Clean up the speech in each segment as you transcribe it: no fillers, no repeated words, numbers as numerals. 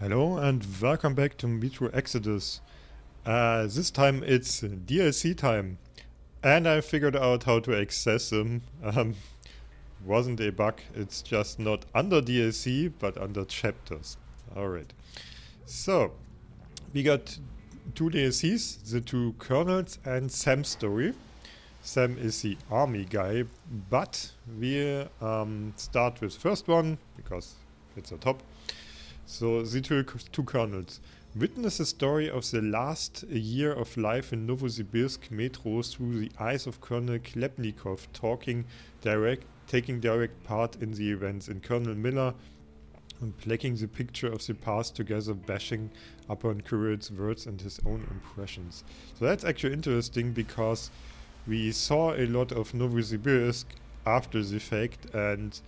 Hello and welcome back to Metro Exodus. This time it's DLC time, and I figured out how to access them. Wasn't a bug, it's just not under DLC but under chapters. Alright, so we got two DLCs, the two Colonels and Sam's story. Sam is the army guy, but we start with the first one because it's the top. So, the two colonels. Witness the story of the last year of life in Novosibirsk Metro through the eyes of Colonel Klepnikov, taking direct part in the events, and Colonel Miller unpacking the picture of the past together, bashing upon Kirill's words and his own impressions. So that's actually interesting because we saw a lot of Novosibirsk after the fact and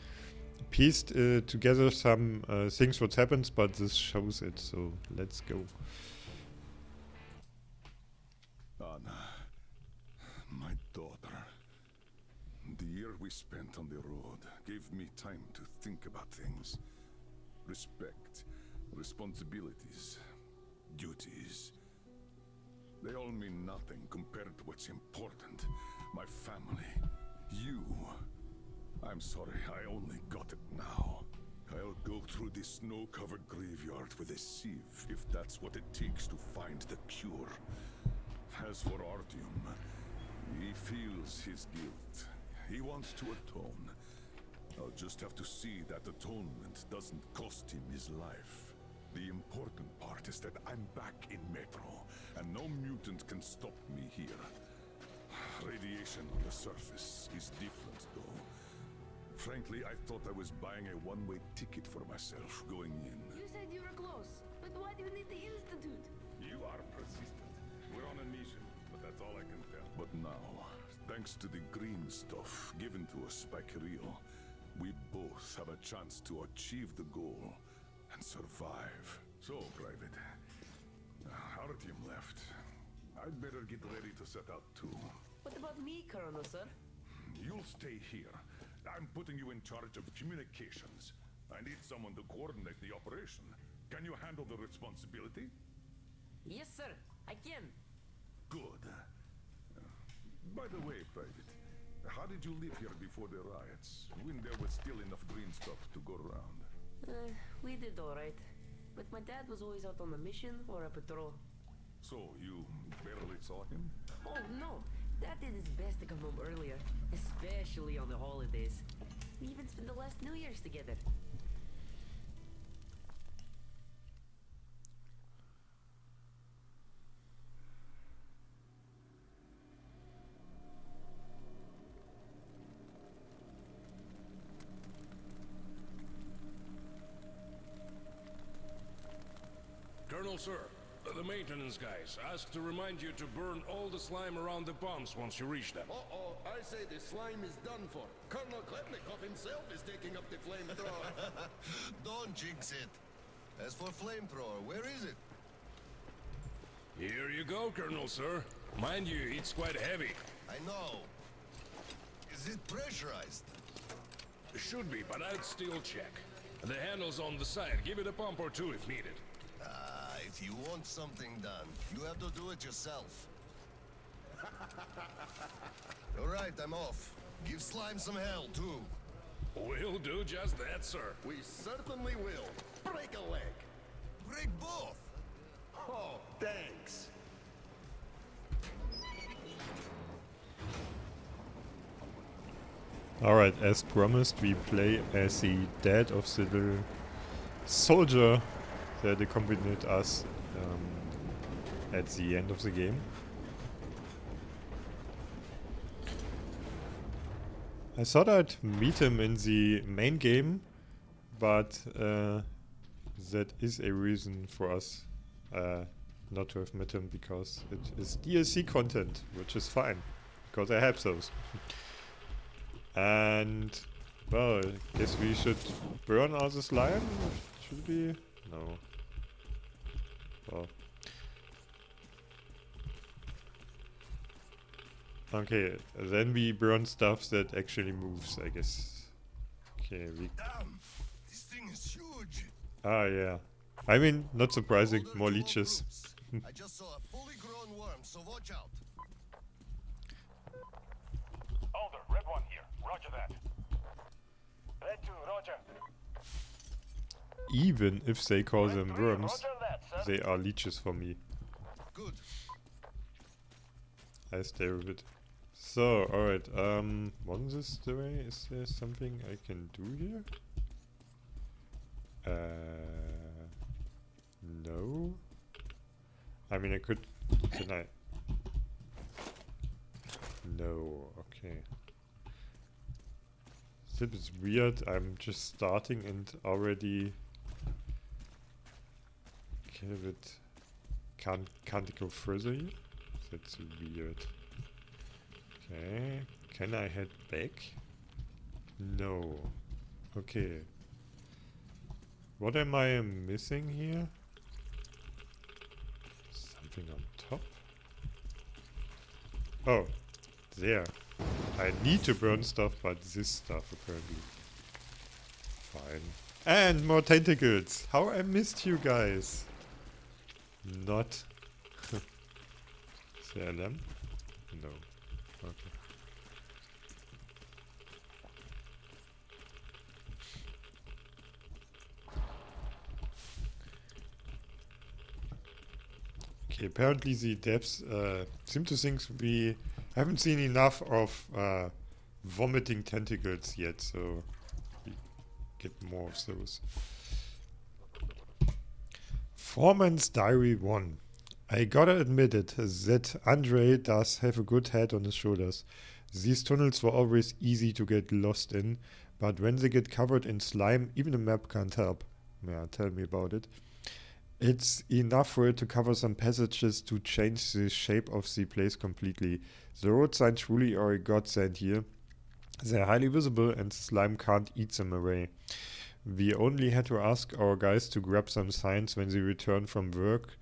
pieced together some things what happens, but this shows it, so let's go. Anna, my daughter. The year we spent on the road gave me time to think about things. Respect, responsibilities, duties. They all mean nothing compared to what's important. My family, you. I'm sorry, I only got it now. I'll go through this snow-covered graveyard with a sieve, if that's what it takes to find the cure. As for Artyom, he feels his guilt. He wants to atone. I'll just have to see that atonement doesn't cost him his life. The important part is that I'm back in Metro, and no mutant can stop me here. Radiation on the surface is different, though. Frankly, I thought I was buying a one-way ticket for myself going in. You said you were close, but why do you need the Institute? You are persistent. We're on a mission, but that's all I can tell. But now, thanks to the green stuff given to us by Kirill, we both have a chance to achieve the goal and survive. So, Private, Artyom left. I'd better get ready to set out too. What about me, Colonel, sir? You'll stay here. I'm putting you in charge of communications. I need someone to coordinate the operation. Can you handle the responsibility? Yes, sir. I can. Good. By the way, Private, how did you live here before the riots, when there was still enough green stuff to go around? We did all right. But my dad was always out on a mission or a patrol. So, you barely saw him? Oh, no. Dad did his best to come home earlier, especially on the holidays. We even spent the last New Year's together. Colonel, sir, the maintenance guys asked to remind you to burn all the slime around the pumps once you reach them. Uh-oh, I say the slime is done for. Colonel Klepnikov himself is taking up the flamethrower. Don't jinx it. As for flamethrower, where is it? Here you go, Colonel, sir. Mind you, it's quite heavy. I know. Is it pressurized? Should be, but I'd still check. The handle's on the side. Give it a pump or two if needed. If you want something done, you have to do it yourself. All right, I'm off. Give slime some hell, too. We'll do just that, sir. We certainly will. Break a leg. Break both. Oh, thanks. Alright, as promised, we play as the dad of the little soldier that accompanied us at the end of the game. I thought I'd meet him in the main game, but that is a reason for us not to have met him, because it is DLC content, which is fine, because I have those. And, well, I guess we should burn all the slime? Should we? No. Well. Okay, then we burn stuff that actually moves, I guess. Okay, we... Damn! This thing is huge! Ah, yeah. I mean, not surprising, Older more to leeches. groups. I just saw a fully grown worm, so watch out. Alder, Red 1 here. Roger that. Red 2, Roger. Even if they call Red them 3, worms, Roger that, sir. they are leeches for me. Good. I stay with it. So, alright, wasn't this the way? Is there something I can do here? No. I mean, I could. Can I? No. Okay. This is weird. I'm just starting and already. Can't go further here. That's weird. Okay. Can I head back? No. Okay. What am I missing here? Something on top? Oh, there. I need to burn stuff, but this stuff apparently. Fine. And more tentacles! How I missed you guys! Not. Is there a lamp? No. Okay. Okay, apparently the devs seem to think we haven't seen enough of vomiting tentacles yet, so we get more of those. Foreman's Diary 1. I gotta admit it, that Andre does have a good head on his shoulders. These tunnels were always easy to get lost in, but when they get covered in slime, even a map can't help. Yeah, tell me about it. It's enough for it to cover some passages to change the shape of the place completely. The road signs truly are a godsend here. They're highly visible and the slime can't eat them away. We only had to ask our guys to grab some signs when they returned from work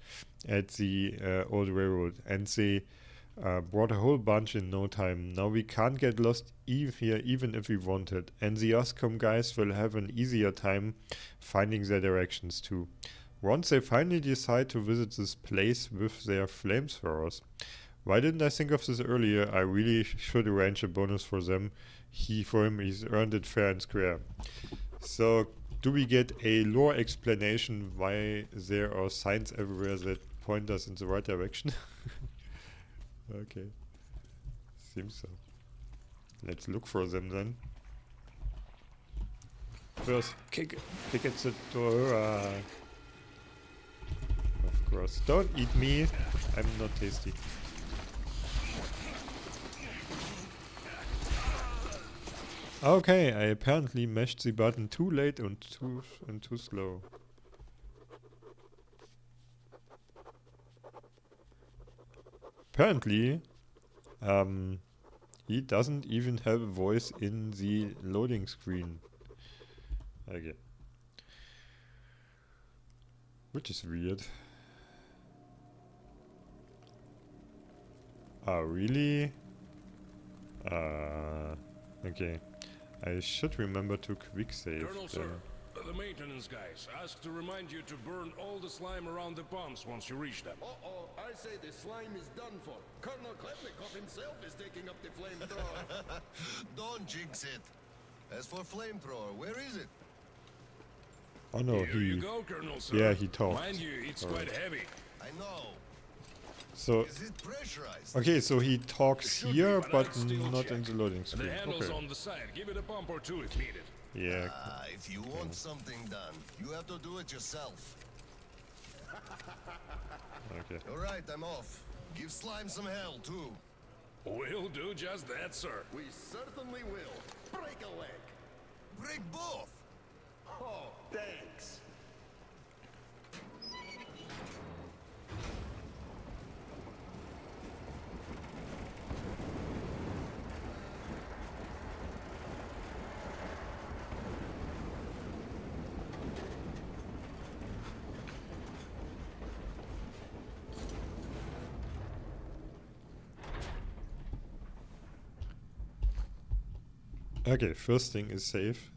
at the old railroad, and they brought a whole bunch in no time. Now we can't get lost here even if we wanted, and the Oscom guys will have an easier time finding their directions too. Once they finally decide to visit this place with their flamethrowers. Why didn't I think of this earlier? I really should arrange a bonus for them. For him, he's earned it fair and square. So, do we get a lore explanation why there are signs everywhere that point us in the right direction? Okay. Seems so. Let's look for them then. First, kick at the door. Of course. Don't eat me. I'm not tasty. Okay, I apparently mashed the button too late and too slow. Apparently, he doesn't even have a voice in the loading screen. Okay. Which is weird. Ah, really? Okay. I should remember to quick save. Colonel, sir, the maintenance guys asked to remind you to burn all the slime around the pumps once you reach them. Uh-oh, I say the slime is done for. Colonel Klepnikov himself is taking up the flamethrower. Don't jinx it. As for flamethrower, where is it? Oh no, Here you go, Colonel, sir. Yeah, he talked. Mind you, it's quite heavy. I know. So, Is it pressurized? okay, so he talks here, but but I'd still not check. in the loading The screen. handle's Okay. on the side. Give it a pump or two if needed. Yeah. If you want something done, you have to do it yourself. Okay. Alright, I'm off. Give slime some hell, too. We'll do just that, sir. We certainly will. Break a leg. Break both! Oh, thanks. Okay, first thing is save.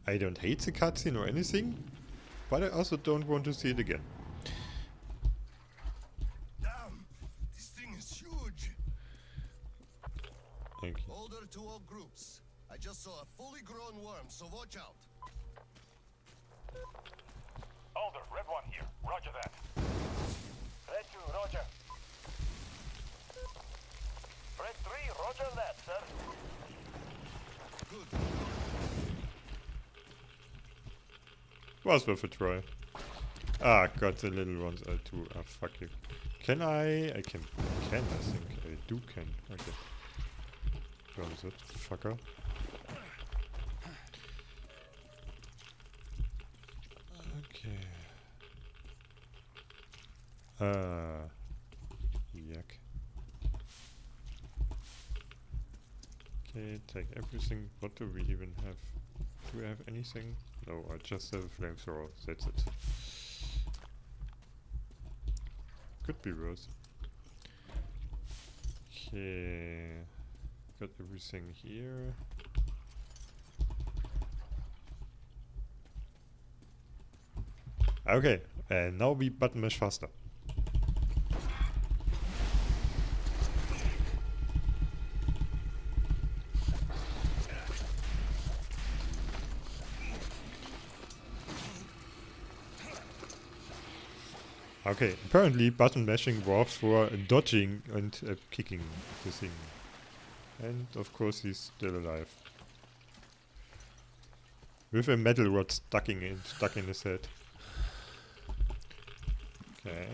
I don't hate the cutscene or anything, but I also don't want to see it again. Damn, this thing is huge. Thank you. Order to all groups. I just saw a fully grown worm, so watch out. Alder, Red 1 here. Roger that. Red 2, roger. Red 3, roger that, sir. Good. Was worth a try. Ah, got the little ones too. Ah, fuck you. Can I? I can, I think. I do can. Okay. What is it? Fucker. Okay. Yuck. Okay, take everything. What do we even have? Do we have anything? No, I just have a flamethrower. That's it. Could be worse. Okay. Got everything here. Okay, and now we button mash faster. Okay, apparently button mashing works for dodging and kicking the thing. And of course he's still alive. With a metal rod stuck in his head. Okay.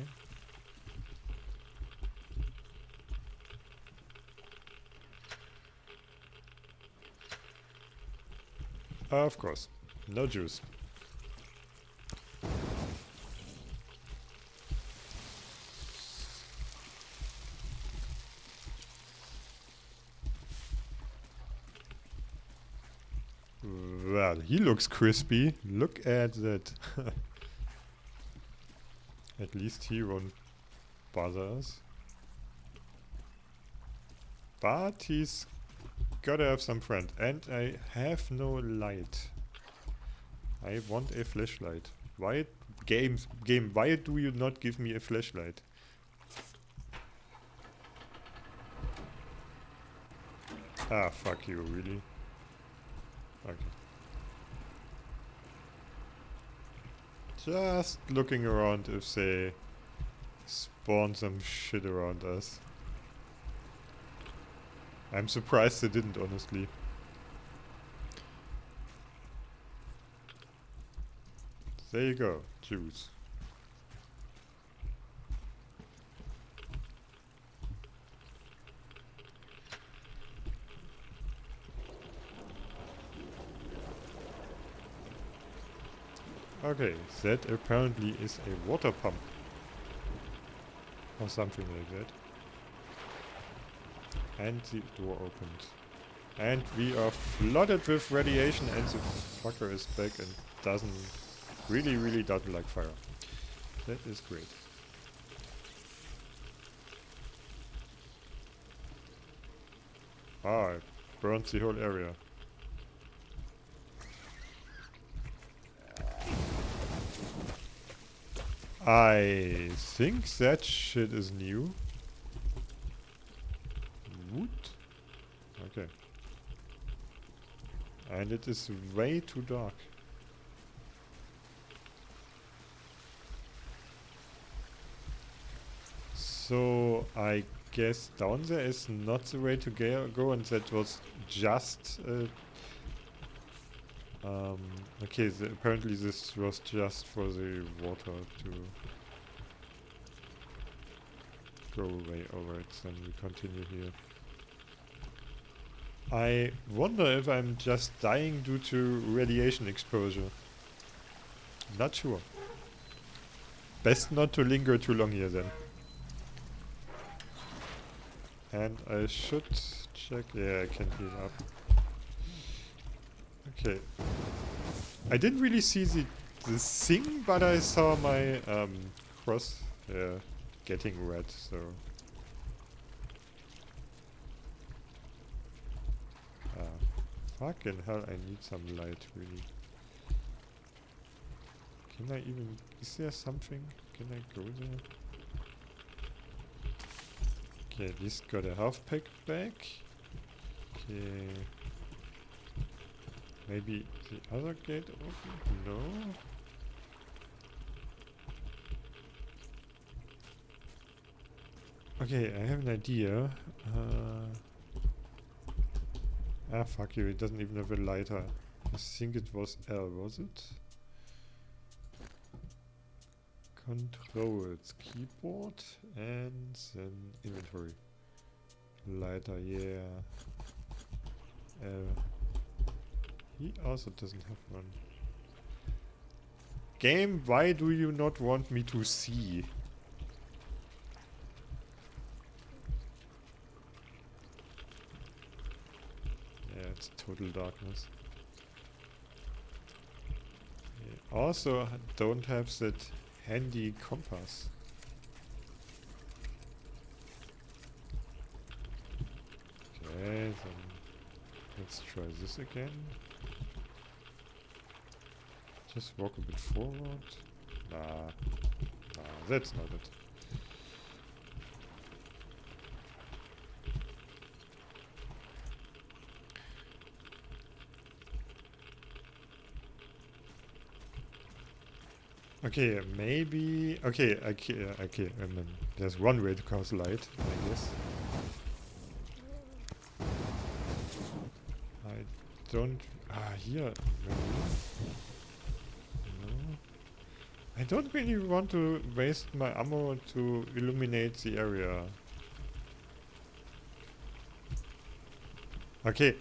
Of course. No juice. Well, he looks crispy. Look at that. At least he won't bother us. But he's gotta have some friend. And I have no light. I want a flashlight. Why, game, why do you not give me a flashlight? Ah, fuck you, really? Okay. Just looking around if they spawn some shit around us. I'm surprised they didn't, honestly. There you go, juice. Okay, that apparently is a water pump. Or something like that. And the door opened. And we are flooded with radiation and the fucker is back and really doesn't like fire. That is great. Ah, it burns the whole area. I think that shit is new. Wood? Okay. And it is way too dark. So I guess down there is not the way to go, and that was just okay, apparently this was just for the water to go away. Alright, then we continue here. I wonder if I'm just dying due to radiation exposure. Not sure. Best not to linger too long here then. And I should check. Yeah, I can heal up. Okay. I didn't really see the thing, but I saw my cross getting red, so. Fucking hell, I need some light, really. Can I even... Is there something? Can I go there? Okay, at least got a half pack back. Okay. Maybe the other gate open? No. Okay, I have an idea. Fuck you, it doesn't even have a lighter. I think it was L, was it? Controls, keyboard, and then inventory. Lighter, yeah. L. He also doesn't have one. Game, why do you not want me to see? Yeah, it's total darkness. I also don't have that handy compass. Okay, then let's try this again. Just walk a bit forward. Nah, that's not it. Okay, maybe... Okay, okay, there's one way to cast light, I guess. I don't... here, maybe. No. I don't really want to waste my ammo to illuminate the area. Okay,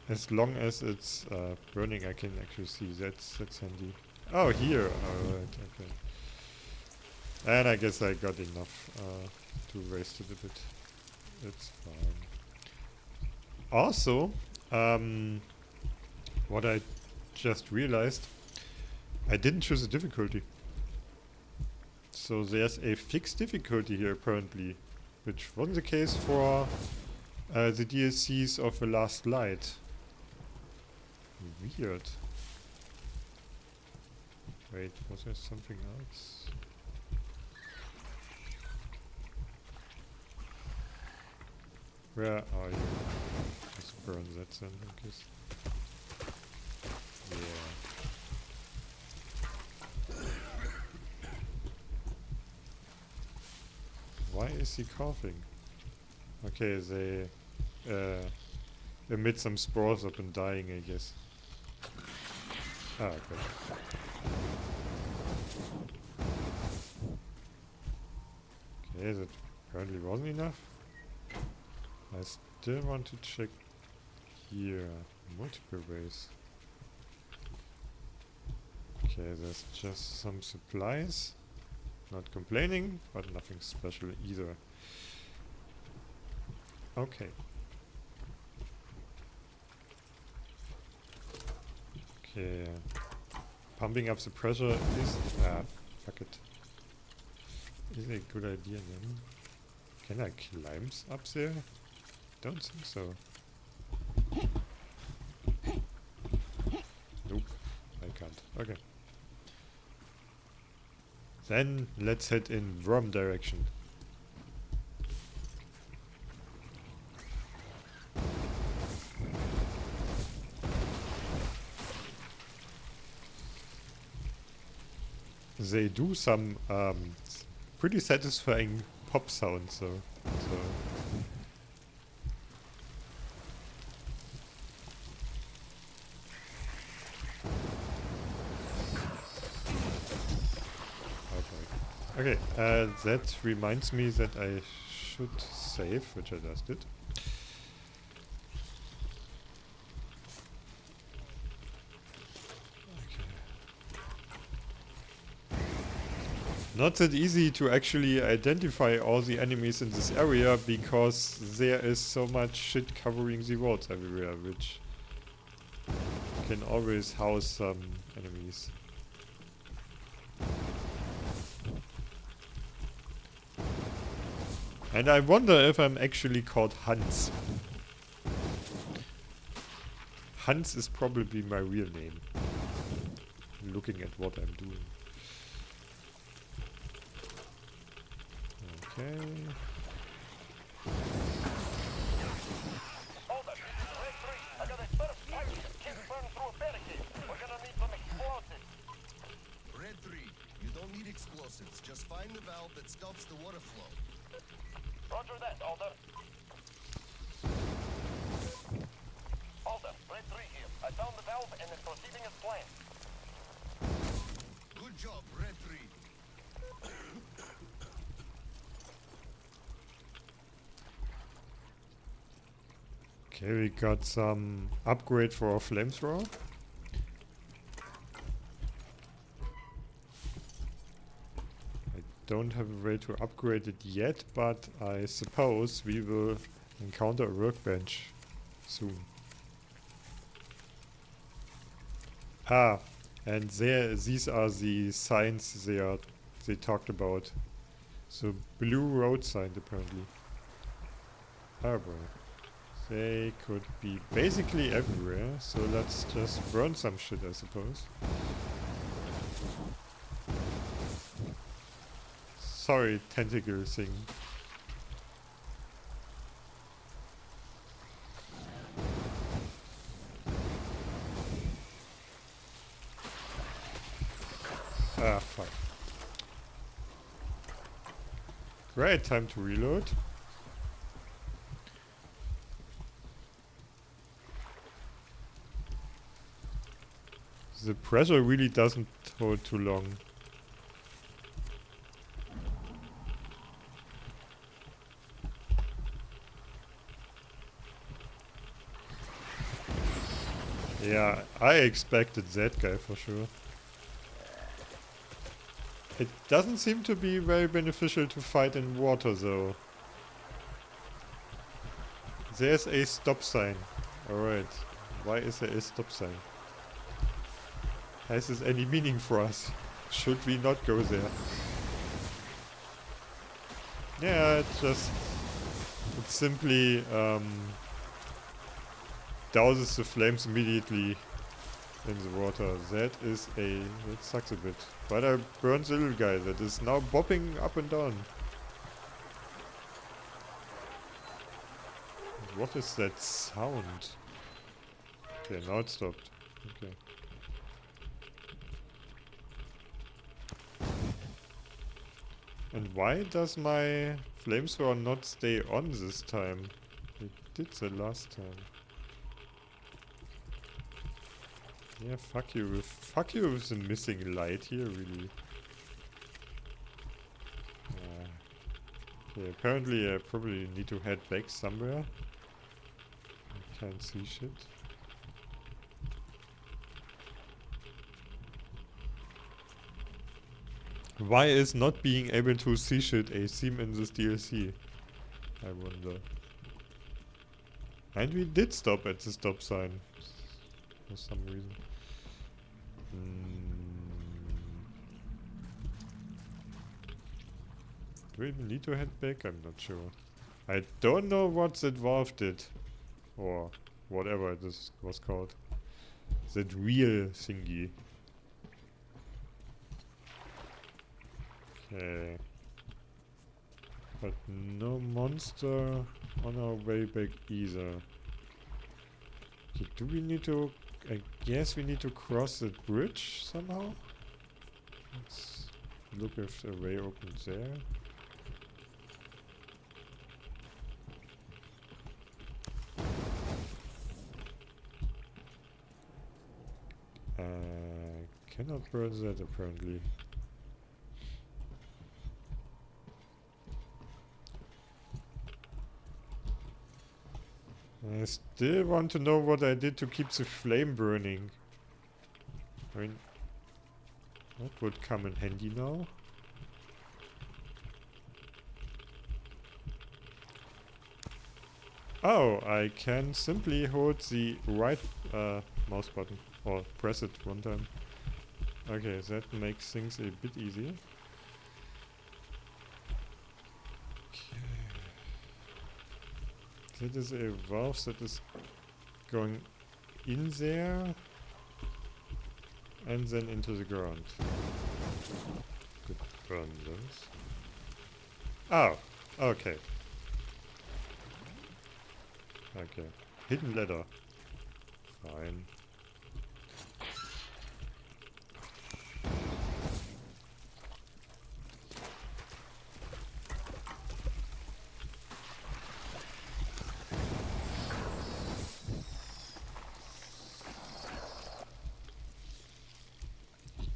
as long as it's burning, I can actually see. That's handy. Oh, here. Alright, okay. And I guess I got enough to waste it a bit. It's fine. Also, what I just realized, I didn't choose a difficulty. So there's a fixed difficulty here apparently, which wasn't the case for the DLCs of The Last Light. Weird. Wait, was there something else? Where are you? Let's burn that then, I guess. Yeah. Why is he coughing? Okay, they emit some spores up and dying, I guess. Ah, okay. Okay, that apparently wasn't enough. I still want to check here. Multiple ways. Okay, there's just some supplies. Not complaining, but nothing special either. Okay. Okay. Pumping up the pressure is... fuck it. Is a good idea then. Can I climb up there? Don't think so. Nope, I can't. Okay. Then let's head in wrong direction. They do some pretty satisfying pop sounds, so okay. That reminds me that I should save, which I just did. Not that easy to actually identify all the enemies in this area because there is so much shit covering the roads everywhere, which can always house some enemies. And I wonder if I'm actually called Hans. Hans is probably my real name. looking at what I'm doing. Okay. Hold it. Red 3, I got a burst pipe. Can't burn through a barricade. We're gonna need some explosives. Red 3, you don't need explosives. Just find the valve that stops the water flow. Roger that, Alder. Alder, Red 3 here. I found the valve and it's proceeding as planned. Good job, Red 3. Okay, we got some upgrade for our flamethrower. I don't have a way to upgrade it yet, but I suppose we will encounter a workbench soon. Ah, and these are the signs they talked about. So blue road sign apparently. Oh boy. They could be basically everywhere, so let's just burn some shit, I suppose. Sorry, tentacle thing. Ah, fuck. Great, time to reload. The pressure really doesn't hold too long. Yeah, I expected that guy for sure. It doesn't seem to be very beneficial to fight in water though. There's a stop sign. Alright. Why is there a stop sign? Has this any meaning for us? Should we not go there? Yeah, it simply douses the flames immediately in the water. That sucks a bit. But I burned the little guy that is now bopping up and down. What is that sound? Okay, now it stopped. Okay. And why does my flamethrower not stay on this time? It did the last time. Yeah, fuck you with the missing light here, really. Okay, apparently I probably need to head back somewhere. I can't see shit. Why is not being able to see shit a theme in this DLC? I wonder. And we did stop at the stop sign. For some reason. Do we even need to head back? I'm not sure. I don't know what that valve did. Or whatever this was called. That wheel thingy. Okay. But no monster on our way back either. Okay, do we need to... I guess we need to cross the bridge somehow? Let's look if the way opens there. Cannot burn that apparently. I still want to know what I did to keep the flame burning. I mean, that would come in handy now. Oh, I can simply hold the right mouse button or press it one time. Okay, that makes things a bit easier. That is a valve that is going in there. and then into the ground. Could burn those. Oh, okay. Okay. Hidden ladder. Fine.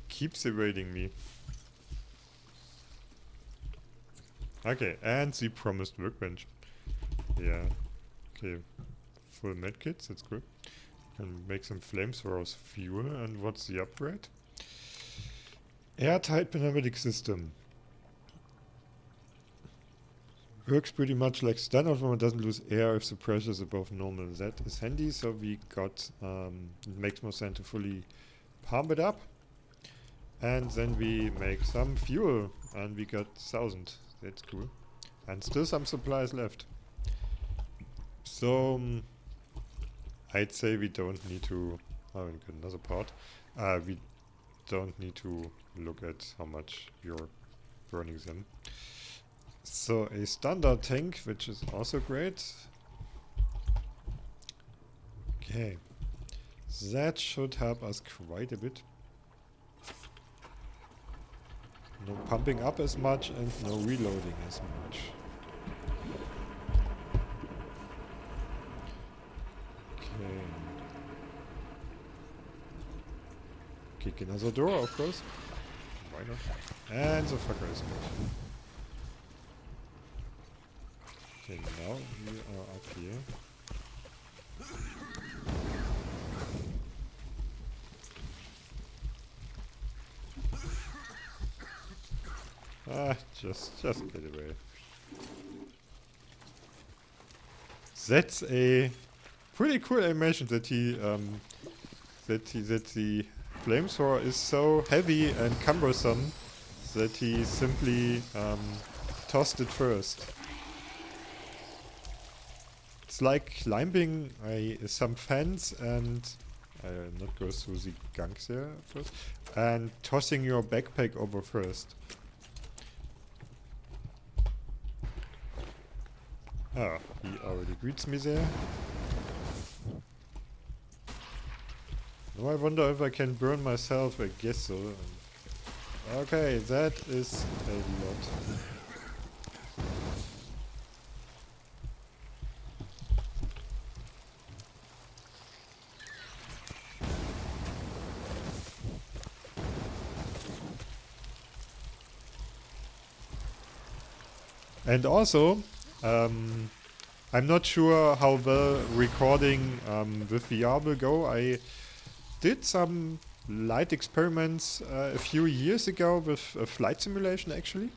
Keeps evading me. Okay, and the promised workbench. Yeah. Okay. Full medkits, that's good. And make some flamethrowers fuel. And what's the upgrade? Airtight pneumatic system. Works pretty much like standard one, doesn't lose air if the pressure is above normal. That is handy, so we got it makes more sense to fully pump it up. And then we make some fuel, and we got 1000. That's cool. And still some supplies left. So, I'd say we don't need to... Oh, we got another part. We don't need to look at how much you're burning them. So, a standard tank, which is also great. Okay. That should help us quite a bit. No pumping up as much and no reloading as much. Okay. Kick another door, of course. Why not? And the fucker is good. Okay, now we are up here. Just get away. That's a pretty cool animation that that the flamethrower is so heavy and cumbersome that he simply tossed it first. It's like climbing some fence and not go through the gunk there first, and tossing your backpack over first. Oh, he already greets me there. Now I wonder if I can burn myself. I guess so. Okay, that is a lot. And also, I'm not sure how well recording with VR will go. I did some light experiments a few years ago with a flight simulation actually.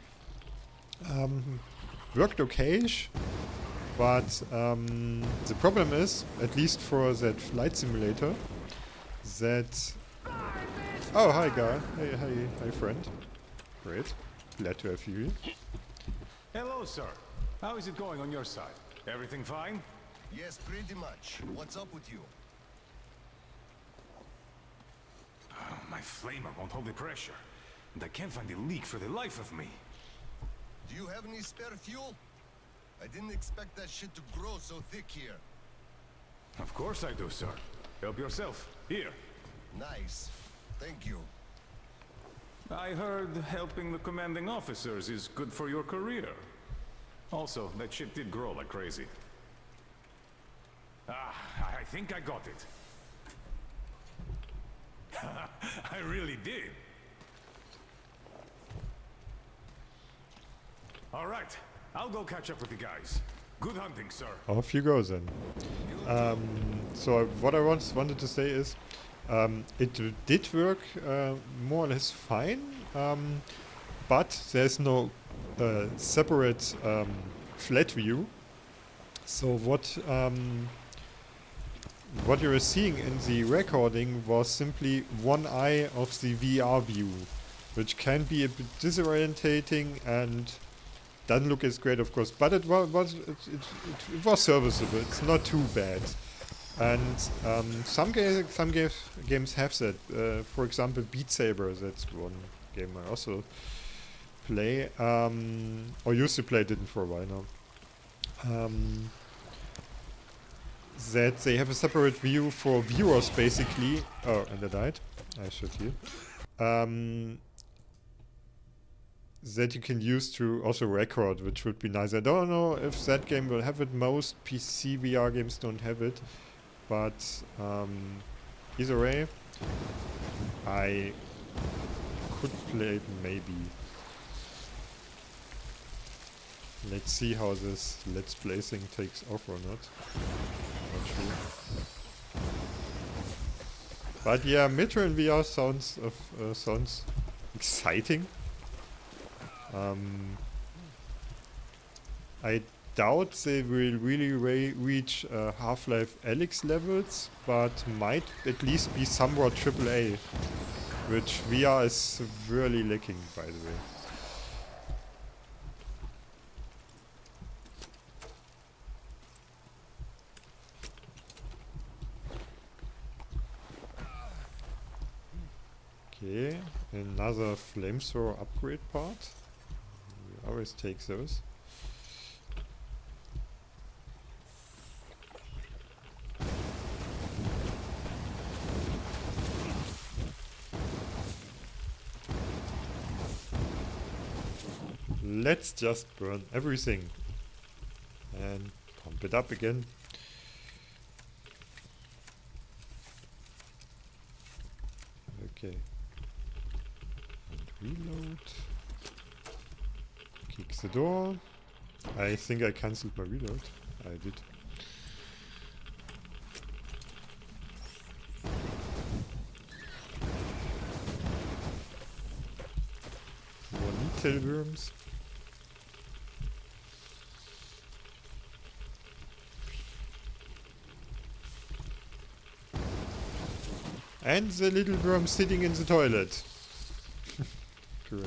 Worked okay-ish, but the problem is, at least for that flight simulator, that... Oh, hi guy. Hey friend. Great. Glad to have you here. Hello, sir. How is it going on your side? Everything fine? Yes, pretty much. What's up with you? Oh, my flamer won't hold the pressure. And I can't find the leak for the life of me. Do you have any spare fuel? I didn't expect that shit to grow so thick here. Of course I do, sir. Help yourself. Here. Nice. Thank you. I heard helping the commanding officers is good for your career. Also, that shit did grow like crazy. I think I got it. I really did. All right, I'll go catch up with the guys. Good hunting, sir. Off you go then. So what I wanted to say is, it did work more or less fine, but there's no separate flat view. So what you were seeing in the recording was simply one eye of the VR view, which can be a bit disorientating and doesn't look as great, of course, but it was serviceable. It's not too bad. And games have that. For example, Beat Saber, that's one game I also play, or used to play, didn't for a while now. That they have a separate view for viewers, basically. Oh, and I died. I should heal. That you can use to also record, which would be nice. I don't know if that game will have it. Most PC VR games don't have it. But either way, I could play it maybe. Let's see how this Let's Play thing takes off or not. Not sure. But yeah, Metro in VR sounds exciting. I doubt they will really reach Half-Life Alyx levels, but might at least be somewhat AAA, which VR is severely lacking, by the way. Okay, another flamethrower upgrade part. We always take those. Let's just burn everything and pump it up again. Okay. And reload. Kick the door. I think I cancelled my reload. I did. More need tailworms. And the little worm sitting in the toilet. Great.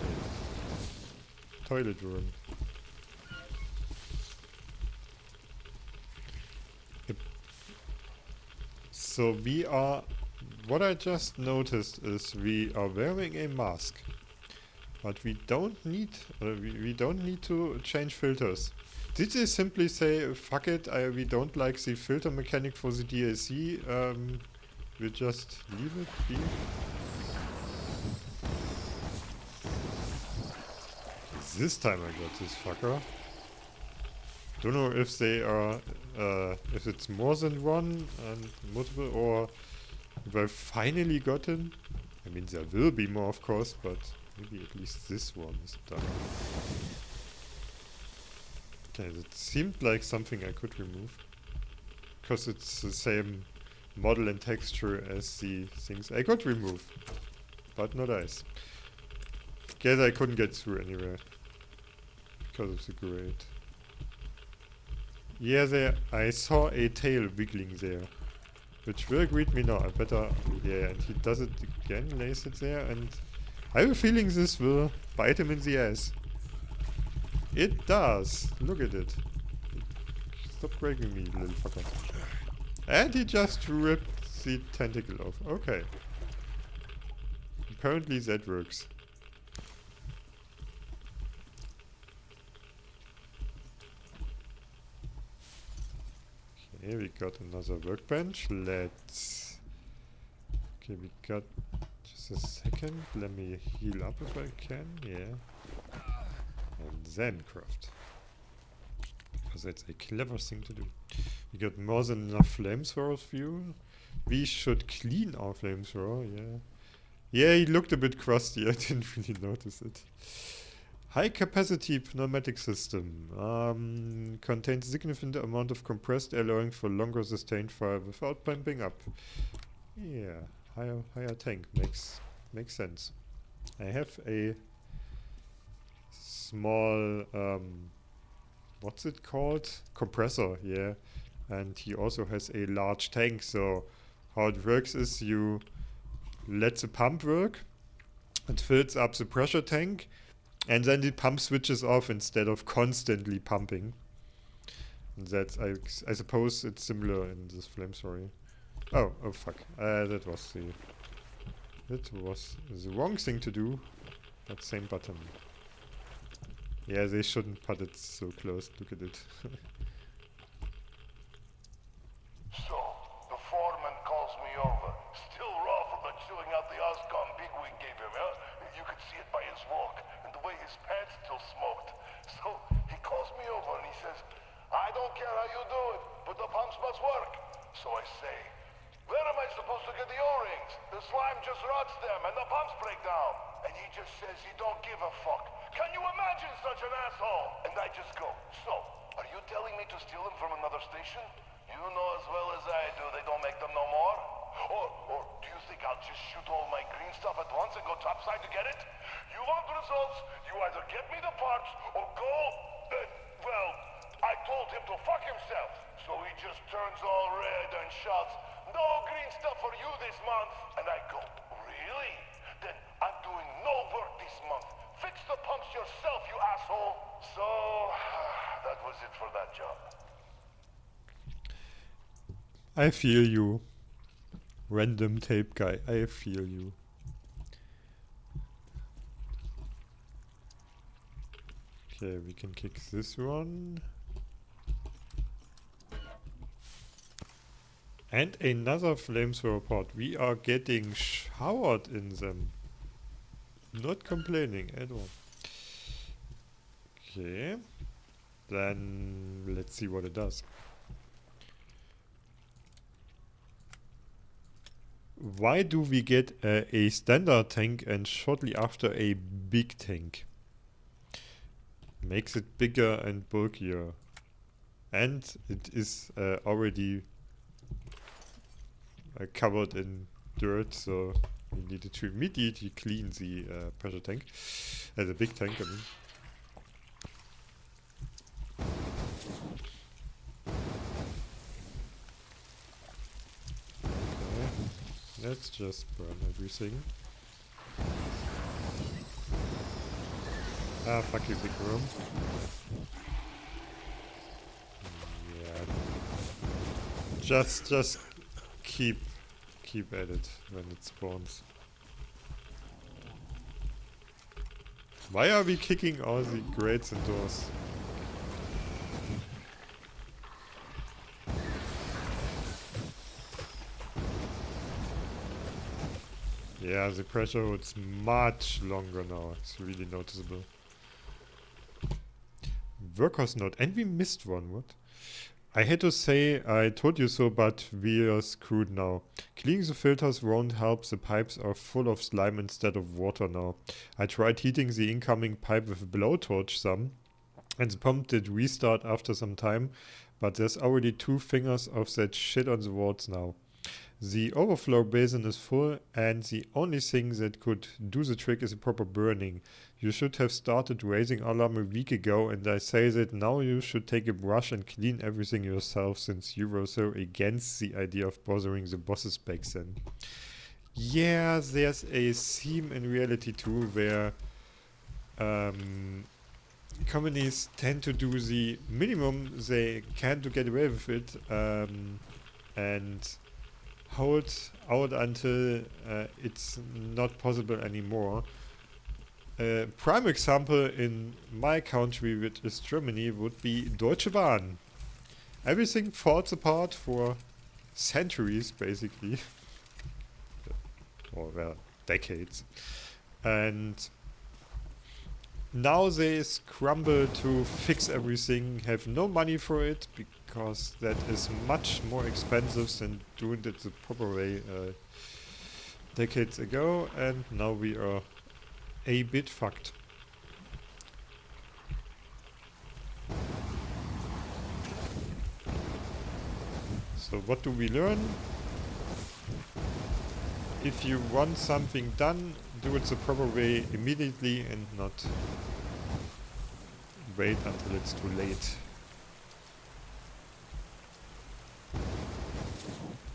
Toilet worm. Yep. So we are... What I just noticed is we are wearing a mask. But we don't need... we don't need to change filters. Did they simply say, fuck it, we don't like the filter mechanic for the DLC, we just leave it be? This time I got this fucker. Don't know if they are, if it's more than one and multiple, or if I finally got him. I mean, there will be more, of course, but maybe at least this one is done. Okay, that seemed like something I could remove. Because it's the same model and texture as the things I could remove. But not ice. Guess I couldn't get through anywhere. Because of the grate. Yeah, there I saw a tail wiggling there. Which will greet me now. I better... Yeah, and he does it again, lays it there, and... I have a feeling this will bite him in the ass. It does! Look at it. Stop breaking me, little fucker. And he just ripped the tentacle off. Okay. Apparently that works. Okay, we got another workbench. Let's... Okay, we got... Just a second. Let me heal up if I can. Yeah. And then craft. Because that's a clever thing to do. We got more than enough flamethrowers fuel. We should clean our flamethrower, yeah. Yeah, he looked a bit crusty. I didn't really notice it. High capacity pneumatic system. Contains significant amount of compressed air, allowing for longer sustained fire without pumping up. Yeah, higher tank makes sense. I have a small what's it called? Compressor, yeah. And he also has a large tank, so how it works is you let the pump work, it fills up the pressure tank, and then the pump switches off instead of constantly pumping. And that's, I suppose it's similar in this flamethrower. Oh, oh fuck. That was the wrong thing to do. But same button. Yeah, they shouldn't put it so close. Look at it. So, the foreman calls me over. Still raw from the chewing out the Oscom bigwig gave him, huh? You could see it by his walk, and the way his pants still smoked. So, he calls me over and he says, I don't care how you do it, but the pumps must work. So I say, where am I supposed to get the O-rings? The slime just rots them and the pumps break down. And he just says he don't give a fuck. Can you imagine such an asshole? And I just go, so, are you telling me to steal them from another station? You know as well as I do they don't make them no more? Or do you think I'll just shoot all my green stuff at once and go topside to get it? You want results, you either get me the parts or go, well, I told him to fuck himself. So he just turns all red and shouts, no green stuff for you this month. And I go, really? Then I'm doing no work this month. Fix the pumps yourself, you asshole. So, that was it for that job. I feel you. Random tape guy, I feel you. Okay, we can kick this one. And another flamethrower pot. We are getting showered in them. Not complaining at all. Okay. Then let's see what it does. Why do we get a standard tank and shortly after a big tank? Makes it bigger and bulkier. And it is already covered in dirt, so we needed to immediately clean the pressure tank. The big tank, I mean. Okay. Let's just burn everything. Ah, fuck you, big room. Yeah. Just keep at it when it spawns. Why are we kicking all the grates and doors? Yeah, the pressure holds much longer now. It's really noticeable. Workers note. And we missed one, what? I had to say, I told you so, but we are screwed now. Cleaning the filters won't help. The pipes are full of slime instead of water now. I tried heating the incoming pipe with a blowtorch some, and the pump did restart after some time, but there's already 2 fingers of that shit on the walls now. The overflow basin is full, and the only thing that could do the trick is a proper burning. You should have started raising alarm a week ago, and I say that now you should take a brush and clean everything yourself, since you were so against the idea of bothering the bosses back then. Yeah, there's a theme in reality too, where companies tend to do the minimum they can to get away with it, and hold out until it's not possible anymore. Prime example in my country, which is Germany, would be Deutsche Bahn. Everything falls apart for centuries, basically. Or, well, decades. And now they scramble to fix everything, have no money for it, because that is much more expensive than doing it the proper way decades ago, and now we are a bit fucked. So what do we learn? If you want something done, do it the proper way immediately and not wait until it's too late.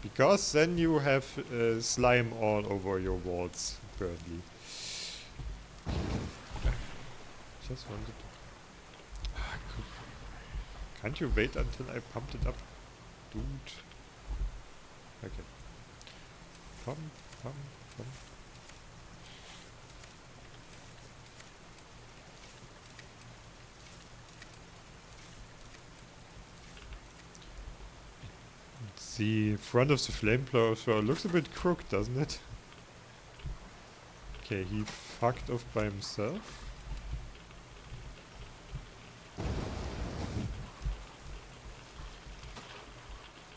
Because then you have slime all over your walls, apparently. Just wanted to... Can't you wait until I pumped it up? Dude. Okay. Pump, pump, pump. The front of the flamethrower looks a bit crooked, doesn't it? Okay, he fucked off by himself.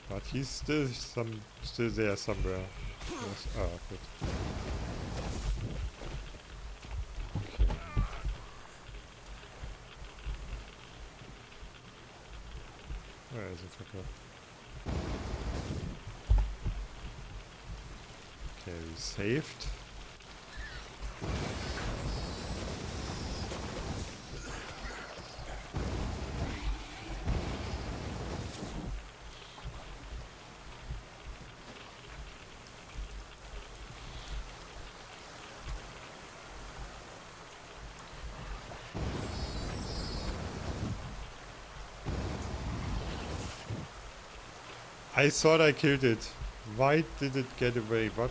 But he's still there somewhere. Yes. Ah, good. Okay. Where is the fucker? Okay, we saved. I thought I killed it. Why did it get away? What?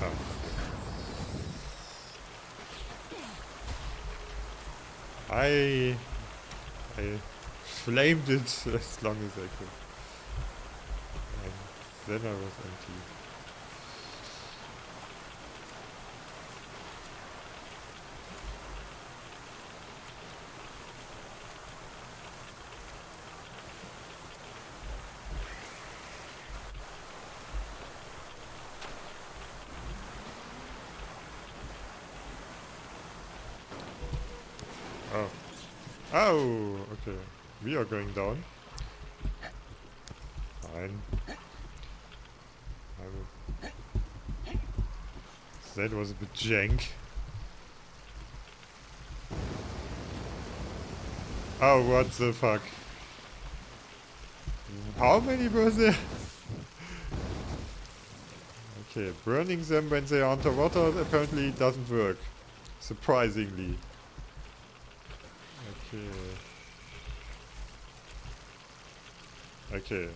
Oh. I flamed it as long as I could. And then I was empty. Oh. Oh, okay. We are going down. Fine. That was a bit jank. Oh, what the fuck? How many were there? Okay, burning them when they are underwater apparently doesn't work. Surprisingly. Okay.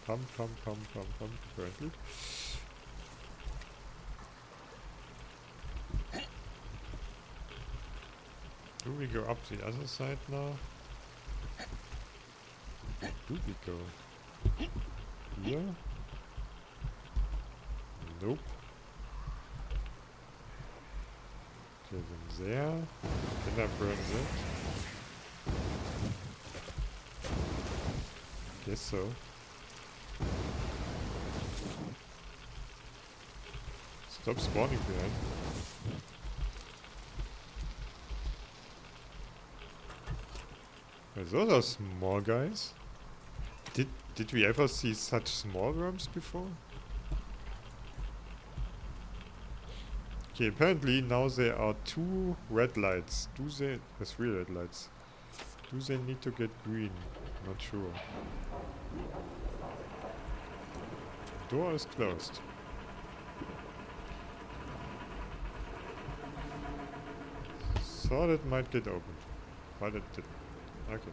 Pump, apparently. Do we go up the other side now? Do we go? Here? Nope. Okay, then there. Can I burn that? Guess so. Stop spawning behind. Well, those are small guys. Did we ever see such small worms before? Okay, apparently now there are 2 red lights. There's 3 red lights. Do they need to get green? Not sure. Door is closed. Thought it might get opened, but it didn't. Okay.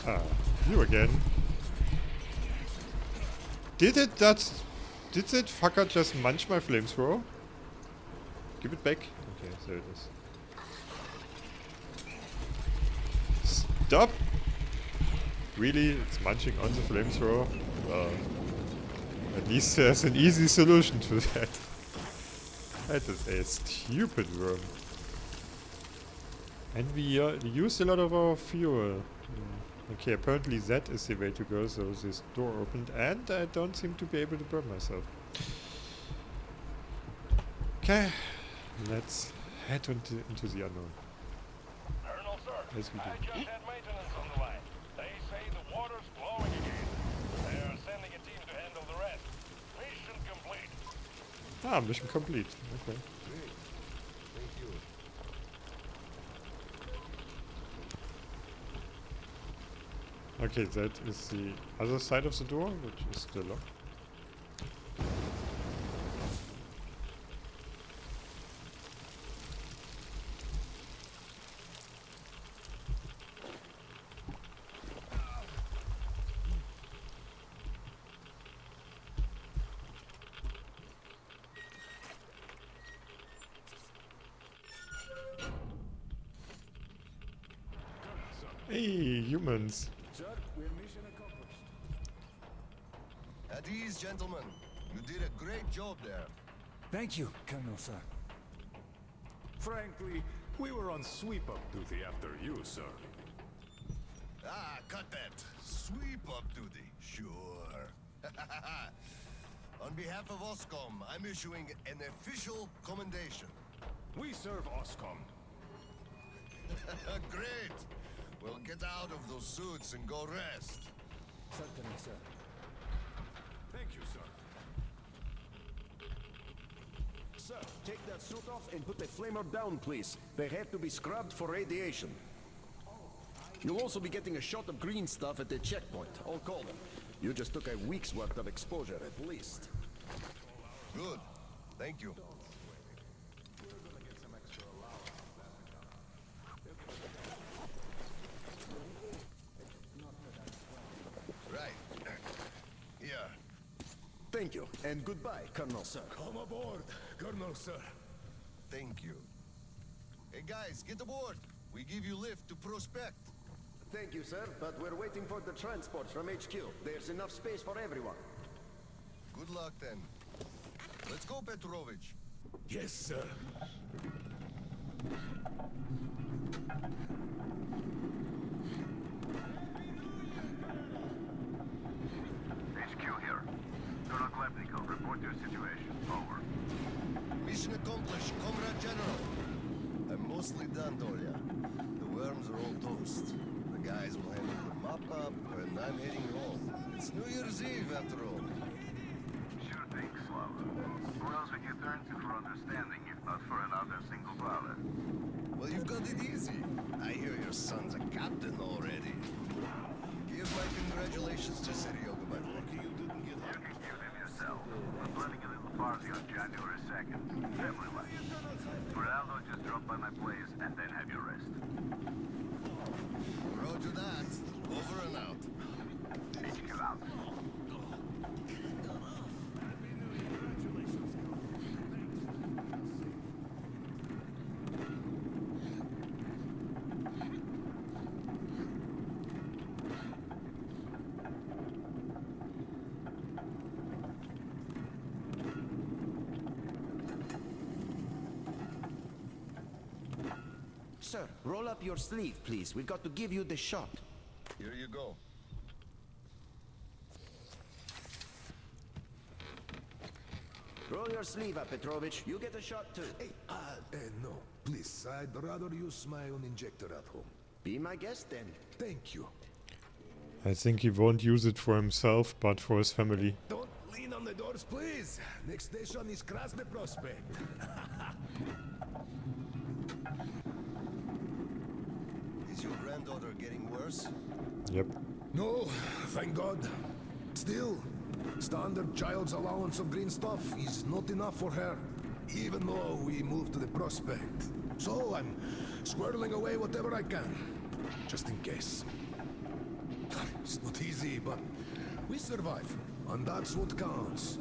Ah, you again. Did that fucker just munch my flamethrower? Give it back. Okay, there it is. Stop! Really? It's munching on the flamethrower? At least there's an easy solution to that. That is a stupid worm. And we used a lot of our fuel. Okay, apparently that is the way to go, so this door opened and I don't seem to be able to burn myself. Okay, let's head into the unknown. Colonel, sir, As we do. I just had maintenance on the line. They say the water's flowing again. They are sending a team to handle the rest. Mission complete. Ah, mission complete. Okay. Great. Thank you. Okay, that is the other side of the door, which is still locked. Hey, humans. Sir, we're mission accomplished. At ease, gentlemen. You did a great job there. Thank you, Colonel, sir. Frankly, we were on sweep-up duty after you, sir. Ah, cut that. Sweep-up duty. Sure. On behalf of OSCOM, I'm issuing an official commendation. We serve OSCOM. Great. Well, get out of those suits and go rest. Certainly, sir. Thank you, sir. Sir, take that suit off and put the flamer down, please. They have to be scrubbed for radiation. You'll also be getting a shot of green stuff at the checkpoint. I'll call them. You just took a week's worth of exposure, at least. Good. Thank you. Right. Here. Thank you, and goodbye, Colonel, sir. Come aboard, Colonel, sir. Thank you. Hey guys, get aboard. We give you lift to Prospect. Thank you, sir, but we're waiting for the transport from HQ. There's enough space for everyone. Good luck then. Let's go, Petrovich. Yes, sir. HQ here. Colonel Klepnikov, report your situation. Over. Mission accomplished, Comrade General. I'm mostly done, Tolia. The worms are all toast. The guys will handle the mop-up, and I'm heading home. It's New Year's Eve, after all. Sure thing, Slava. Who else would you turn to for understanding, if not for another single brother? Well, you've got it easy. I hear your son's a captain already. Give my congratulations to Seryoga, by the way. You can give him yourself. I'm planning a little party on January 2nd. Family life. For now, though, just drop by my place and then have your rest. Roger that. Over and out. HQ out. Sir, roll up your sleeve, please. We've got to give you the shot. Here you go. Roll your sleeve up, Petrovich. You get a shot, too. Hey, no. Please, I'd rather use my own injector at home. Be my guest, then. Thank you. I think he won't use it for himself, but for his family. Don't lean on the doors, please. Next station is Krasny Prospect. Is your granddaughter getting worse? Yep. No, thank God. Still, standard child's allowance of green stuff is not enough for her, even though we moved to the Prospect. So I'm squirreling away whatever I can, just in case. It's not easy, but we survive, and that's what counts.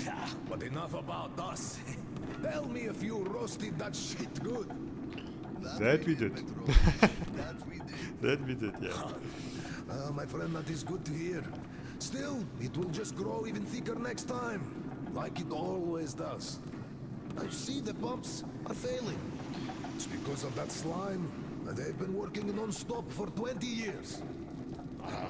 Yeah, but enough about us. Tell me if you roasted that shit good. That we did. Petrovich. That we did. That we did, yeah. My friend, that is good to hear. Still, it will just grow even thicker next time, like it always does. I see the pumps are failing. It's because of that slime. They've been working non-stop for 20 years.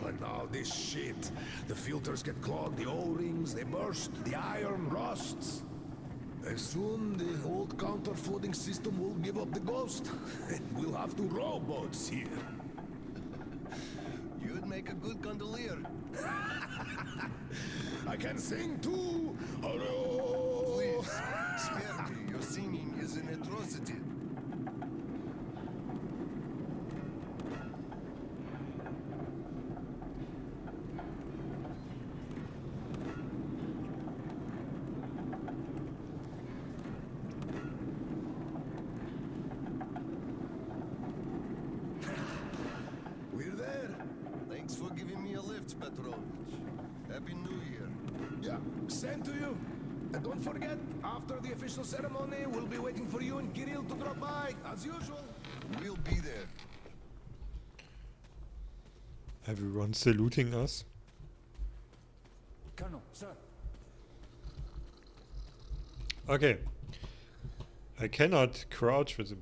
And now this shit. The filters get clogged, the O-rings, they burst, the iron rusts. And soon the old counter-flooding system will give up the ghost, and we'll have to row boats here. You'd make a good gondolier. I can sing too! Please, spare me. Your singing is an atrocity. We're there. Thanks for giving me a lift, Petrovich. Happy New Year. Yeah, same to you. And don't forget, after the official ceremony, we'll be waiting for you and Kirill to drop by, as usual. We'll be there. Everyone saluting us. Colonel, sir. Okay. I cannot crouch with a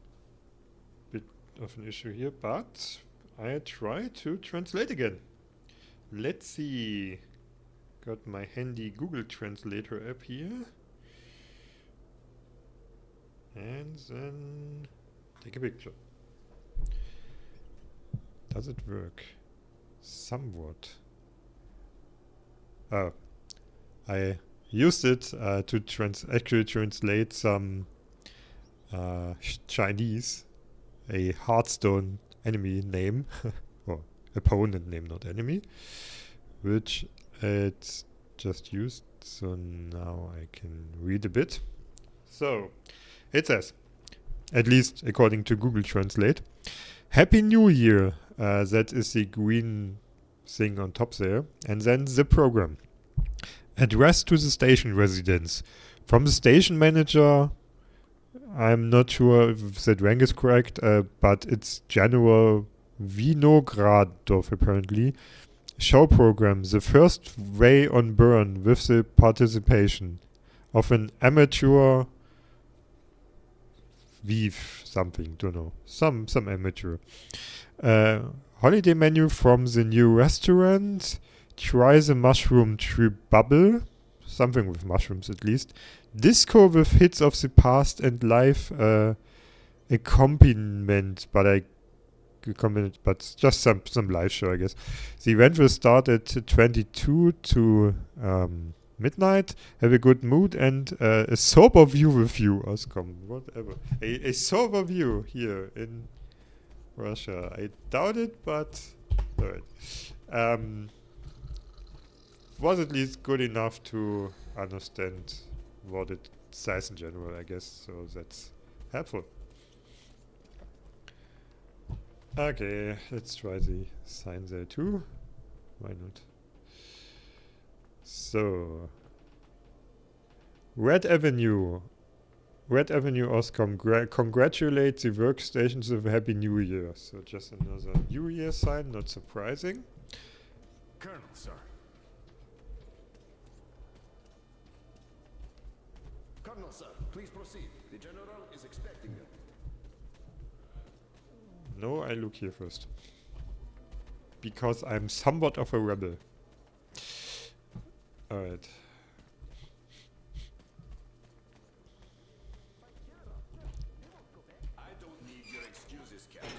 bit of an issue here, but I try to translate again. Let's see. Got my handy Google Translator app here. And then take a picture. Does it work? Somewhat. Oh. I used it to actually translate some Chinese, a Hearthstone enemy name, or opponent name, not enemy, which it's just used. So now I can read a bit. So it says, at least according to Google Translate, Happy New Year. That is the green thing on top there. And then the program. Address to the station residents. From the station manager, I'm not sure if that rank is correct, but it's General Vinogradov apparently. Show program, the first way on burn with the participation of an amateur weave something, don't know. Some amateur. Holiday menu from the new restaurant. Try the mushroom tree bubble. Something with mushrooms at least. Disco with hits of the past and live accompaniment, but just some live show, I guess. The event will start at 22 to midnight. Have a good mood and a sober view with you, Oscom. Whatever. A sober view here in Russia. I doubt it, but alright. Was at least good enough to understand what it says in general, I guess. So that's helpful. Okay, let's try the sign there too. Why not? So, Red Avenue Oscom, congratulate the workstations with a Happy New Year. So just another New Year sign, not surprising. Colonel, sir. Colonel, sir, please proceed. The general is expecting you. No, I look here first. Because I'm somewhat of a rebel. Alright. I don't need your excuses, Captain.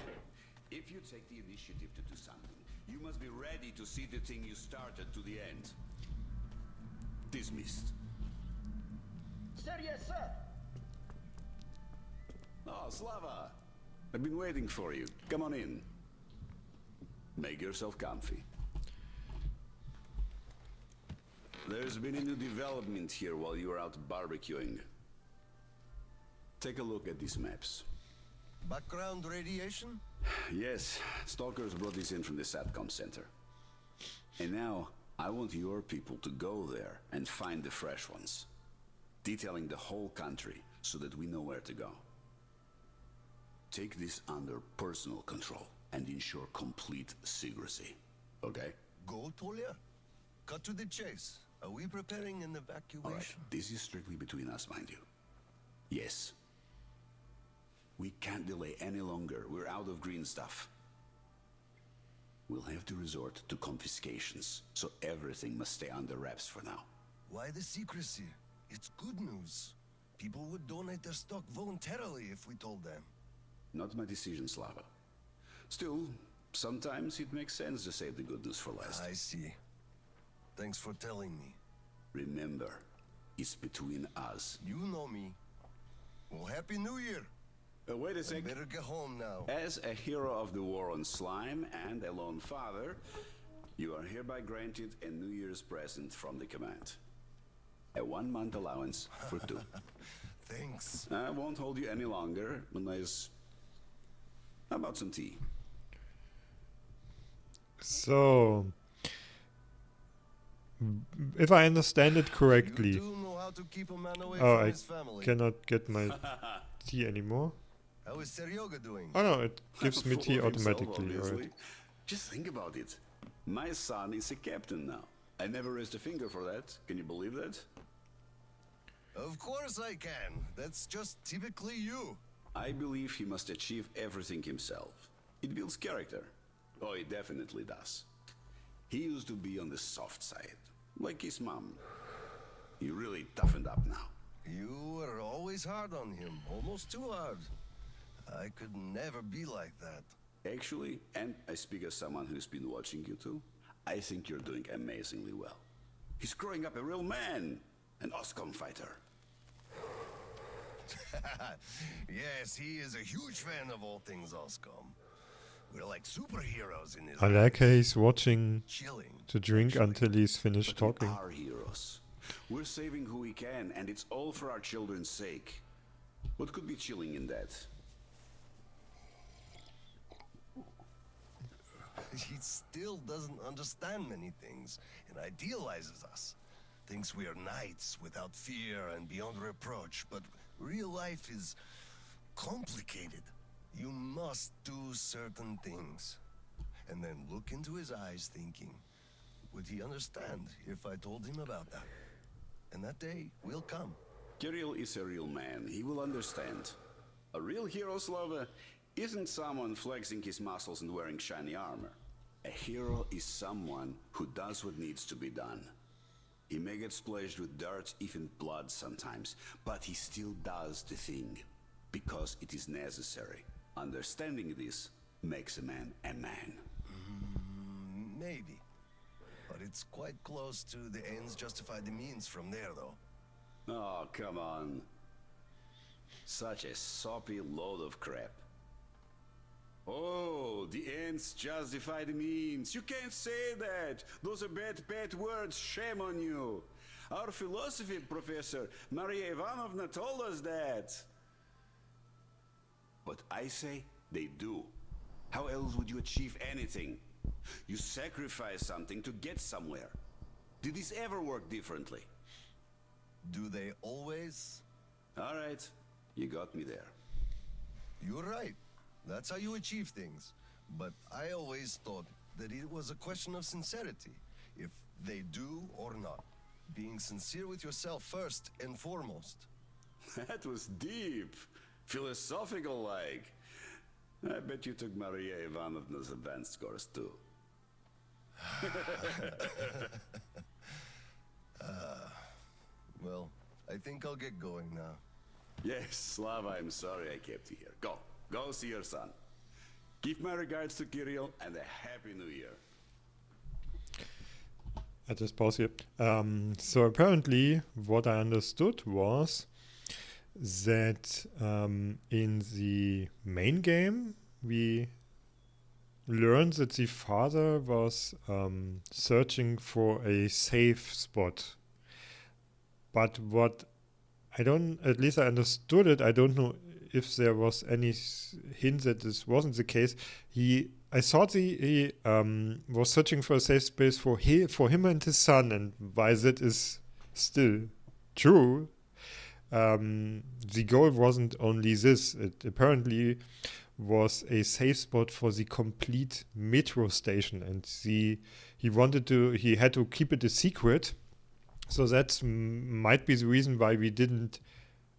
If you take the initiative to do something, you must be ready to see the thing you started to the end. Dismissed. Sir, yes, sir. Oh, Slava. I've been waiting for you. Come on in. Make yourself comfy. There's been a new development here while you were out barbecuing. Take a look at these maps. Background radiation? Yes, stalkers brought this in from the SATCOM center. And now, I want your people to go there and find the fresh ones. Detailing the whole country so that we know where to go. Take this under personal control and ensure complete secrecy. Okay? Go, Tolia? Cut to the chase. Are we preparing an evacuation? All right, this is strictly between us, mind you. Yes. We can't delay any longer. We're out of green stuff. We'll have to resort to confiscations, so everything must stay under wraps for now. Why the secrecy? It's good news. People would donate their stock voluntarily if we told them. Not my decision, Slava. Still, sometimes it makes sense to save the good news for last. I see. Thanks for telling me. Remember, it's between us. You know me. Well, Happy New Year. Wait a sec. I better get home now. As a hero of the war on slime and a lone father, you are hereby granted a New Year's present from the command. A 1-month allowance for 2. Thanks. I won't hold you any longer, unless... How about some tea? So, if I understand it correctly... You do know how to keep a man away Oh, from I his family. cannot get my tea anymore. How is Seryoga doing? Oh no, it gives me Full tea of himself, automatically, obviously. alright. Just think about it. My son is a captain now. I never raised a finger for that. Can you believe that? Of course I can. That's just typically you. I believe he must achieve everything himself. It builds character. Oh, it definitely does. He used to be on the soft side, like his mom. He really toughened up now. You were always hard on him, almost too hard. I could never be like that. Actually, and I speak as someone who's been watching you too, I think you're doing amazingly well. He's growing up a real man, an OSCOM fighter. Yes, he is a huge fan of all things OSCOM. We're like superheroes in his I like how he's watching chilling. to drink until he's finished But talking. we are heroes. We're saving who we can, and it's all for our children's sake. What could be chilling in that? He still doesn't understand many things and idealizes us. Thinks we are knights without fear and beyond reproach, but real life is complicated. You must do certain things. And then look into his eyes thinking, would he understand if I told him about that? And that day will come. Kirill is a real man. He will understand. A real hero, Slava, isn't someone flexing his muscles and wearing shiny armor. A hero is someone who does what needs to be done. He may get splashed with dirt, even blood sometimes, but he still does the thing, because it is necessary. Understanding this makes a man a man. Maybe. But it's quite close to the ends justify the means from there, though. Oh, come on. Such a soppy load of crap. Oh, the ends justify the means. You can't say that. Those are bad words. Shame on you. Our philosophy professor, Maria Ivanovna, told us that. But I say they do. How else would you achieve anything? You sacrifice something to get somewhere. Did this ever work differently? Do they always? All right, you got me there. You're right. That's how you achieve things. But I always thought that it was a question of sincerity. If they do or not. Being sincere with yourself first and foremost. That was deep. Philosophical like. I bet you took Maria Ivanovna's advanced course too. Well, I think I'll get going now. Yes, Slava, I'm sorry I kept you here. Go see your son. Give my regards to Kirill and a Happy New Year. I just pause here. So apparently what I understood was that in the main game we learned that the father was searching for a safe spot. But what at least I understood it, I don't know if there was any hint that this wasn't the case. I thought he was searching for a safe space for him and his son, and why that is still true. The goal wasn't only this. It apparently was a safe spot for the complete metro station, and he had to keep it a secret. So that might be the reason why we didn't,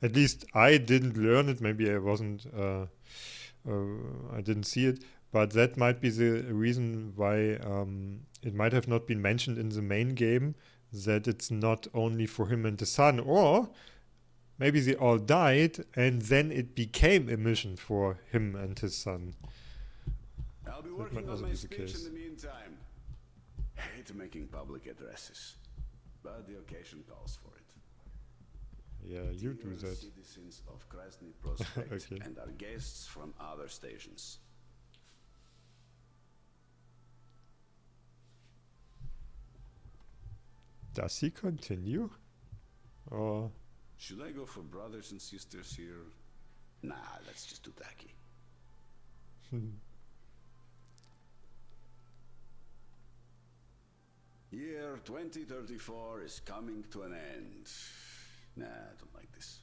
at least I didn't learn it. Maybe I wasn't, I didn't see it. But that might be the reason why it might have not been mentioned in the main game, that it's not only for him and the son. Or maybe they all died and then it became a mission for him and his son. I'll be working on my speech in the meantime. Hate making public addresses, but the occasion calls for it. Yeah, you do that. Citizens of Krasny Prospect Okay. and our guests from other stations. Does he continue? Or Should I go for brothers and sisters here? Nah, that's just too tacky. Year 2034 is coming to an end. Nah, I don't like this.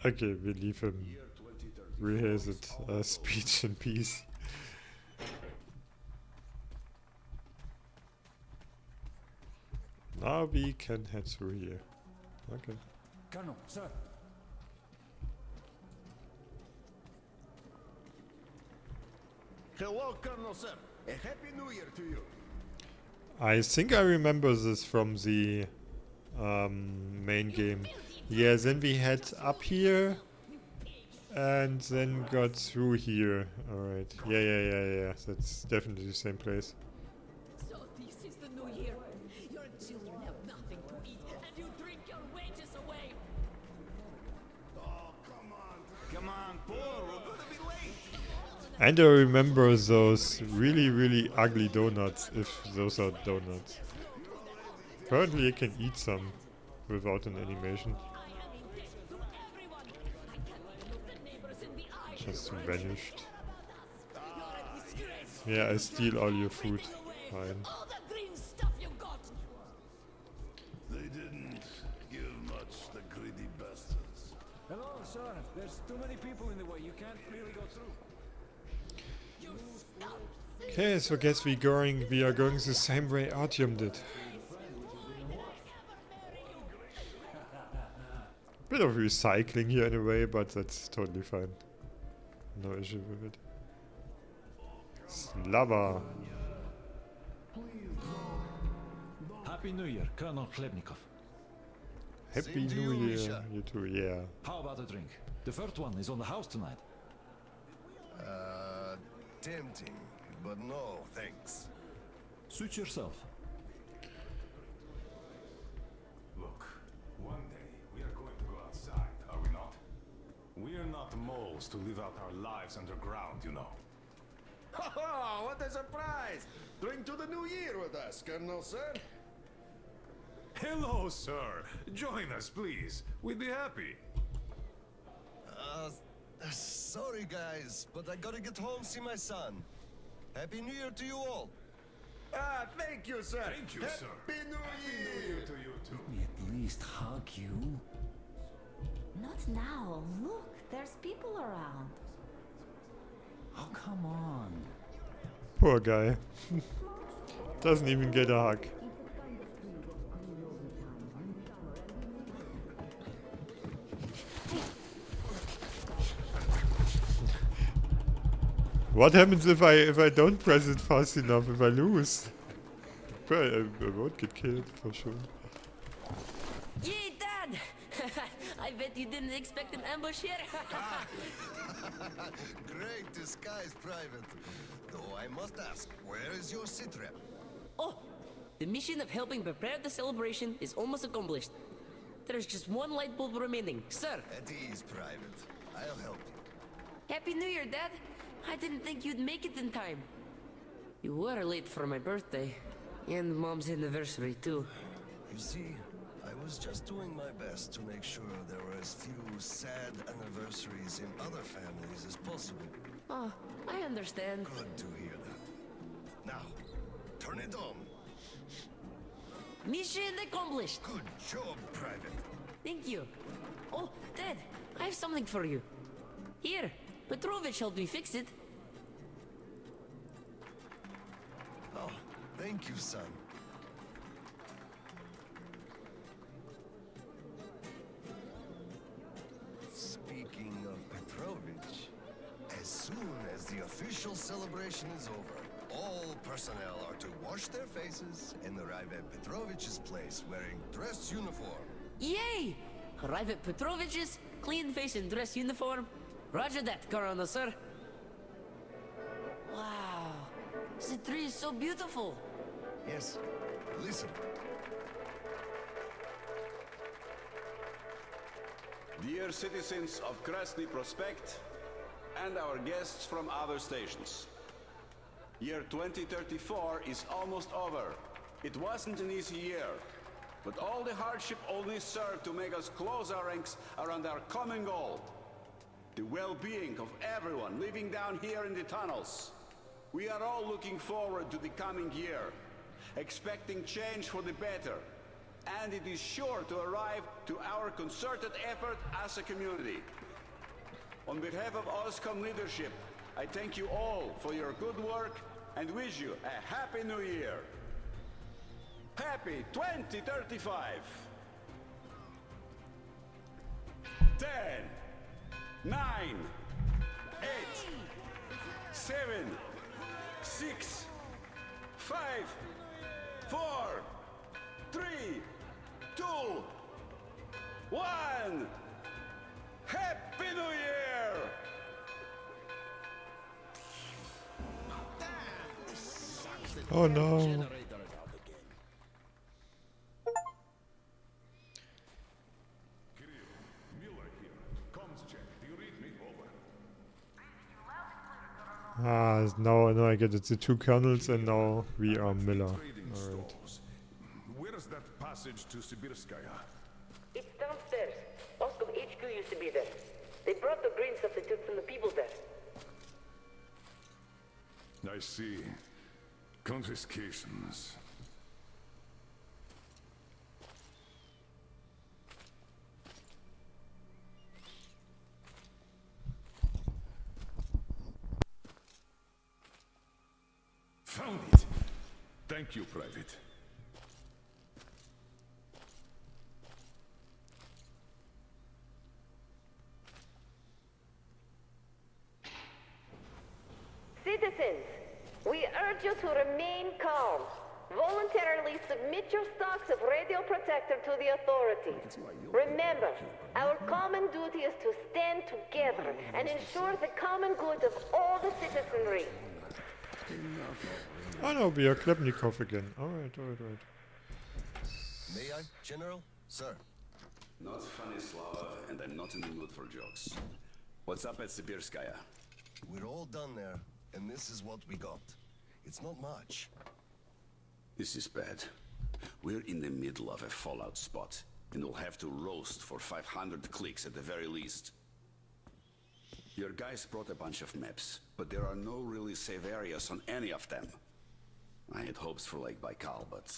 Okay, we leave him rehearse it, speech in peace. Now we can head through here. Okay. Colonel, sir. Hello, Colonel, sir. A happy new year to you. I think I remember this from the main game. Yeah, then we head up here and then got through here. Alright. Yeah. That's definitely the same place. So this is the new year. Your children have nothing to eat, and you drink your wages away. Oh, come on, Paul. We're gonna be late. And I remember those really ugly donuts, if those are donuts. Apparently I can eat some without an animation. Just vanished. Yeah, I steal all your food. Fine. All the green stuff you got. They didn't give much, the greedy bastards. Hello, sir. There's too many people in the way. You can't really go through. Okay, so guess we are going the same way Artyom did. Bit of recycling here in a way, but that's totally fine. No issue with it. Slava. Happy New Year, Colonel Khlebnikov. Happy Same to New you, Year. Misha. You too, yeah. How about a drink? The first one is on the house tonight. Tempting, but no, thanks. Suit yourself. Look, one day we are going to go outside, are we not? We are not moles to live out our lives underground, you know. Oh, what a surprise! Drink to the new year with us, Colonel, sir. Hello, sir. Join us, please. We'd be happy. Sorry, guys, but I gotta get home, see my son. Happy New Year to you all. Ah, thank you, sir. Thank you, sir. Happy New Year To you too. Let me at least hug you. Not now. Look, there's people around. Oh, come on. Poor guy. Doesn't even get a hug. What happens if I don't press it fast enough, if I lose? I won't get killed for sure. Yay, Dad! I bet you didn't expect an ambush here. Great disguise, Private. Though I must ask, where is your sitrep? Oh, the mission of helping prepare the celebration is almost accomplished. There's just one light bulb remaining, sir. At ease, Private. I'll help you. Happy New Year, Dad. I didn't think you'd make it in time. You were late for my birthday. And Mom's anniversary, too. You see, I was just doing my best to make sure there were as few sad anniversaries in other families as possible. Oh, I understand. Good to hear that. Now, turn it on. Mission accomplished. Good job, Private. Thank you. Oh, Dad, I have something for you. Here, Petrovich helped me fix it. Oh, thank you, son. Speaking of Petrovich, as soon as the official celebration is over, all personnel are to wash their faces and arrive at Petrovich's place wearing dress uniform. Yay! Arrive at Petrovich's, clean face and dress uniform. Roger that, Colonel, sir. Wow, the tree is so beautiful. Yes, listen. Dear citizens of Krasny Prospect and our guests from other stations. Year 2034 is almost over. It wasn't an easy year, but all the hardship only served to make us close our ranks around our common goal. The well-being of everyone living down here in the tunnels. We are all looking forward to the coming year, expecting change for the better, and it is sure to arrive to our concerted effort as a community. On behalf of OSCOM leadership, I thank you all for your good work and wish you a Happy New Year. Happy 2035! 10, 9, 8, 7, 6, 5, 4, 3, 2, 1. Happy New Year! Oh no. Ah, no, I get it. The two colonels and now we are Miller. Alright. Where is that passage to Sibirskaya? It's downstairs. Oscom HQ used to be there. They brought the green stuff they took from the people there. I see. Confiscations. Found it! Thank you, Private. Citizens, we urge you to remain calm. Voluntarily submit your stocks of radio protector to the authorities. Remember, our common duty is to stand together and ensure the common good of all the citizenry. Oh no, we are Klebnikov again. Alright. May I, General? Sir. Not funny, Slava, and I'm not in the mood for jokes. What's up at Sibirskaya? We're all done there, and this is what we got. It's not much. This is bad. We're in the middle of a fallout spot, and we'll have to roast for 500 clicks at the very least. Your guys brought a bunch of maps, but there are no really safe areas on any of them. I had hopes for Lake Baikal, but...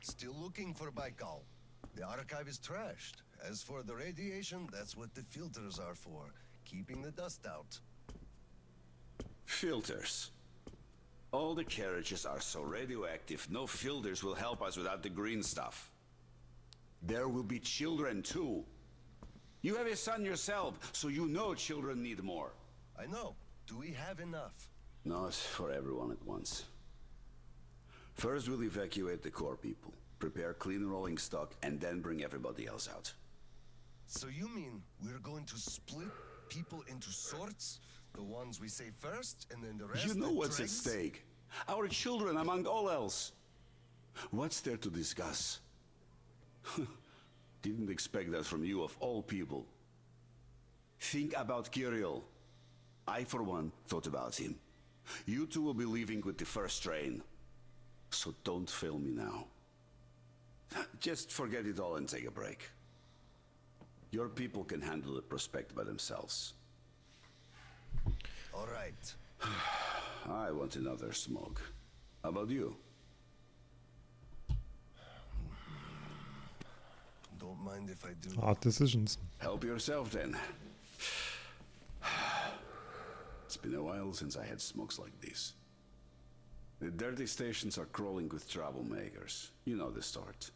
Still looking for Baikal. The archive is trashed. As for the radiation, that's what the filters are for. Keeping the dust out. Filters. All the carriages are so radioactive, no filters will help us without the green stuff. There will be children too. You have a son yourself, so you know children need more. I know. Do we have enough? Not for everyone at once. First we'll evacuate the core people, prepare clean rolling stock, and then bring everybody else out. So you mean we're going to split people into sorts? The ones we say first, and then the rest? You know what's at dregs? stake. Our children among all else. What's there to discuss? Didn't expect that from you of all people. Think about Kirill. I, for one, thought about him. You two will be leaving with the first train. So don't fail me now. Just forget it all and take a break. Your people can handle the prospect by themselves. All right. I want another smoke. How about you? Don't mind if I do. Hard decisions. Help yourself then. It's been a while since I had smokes like these. The dirty stations are crawling with troublemakers. You know the sort.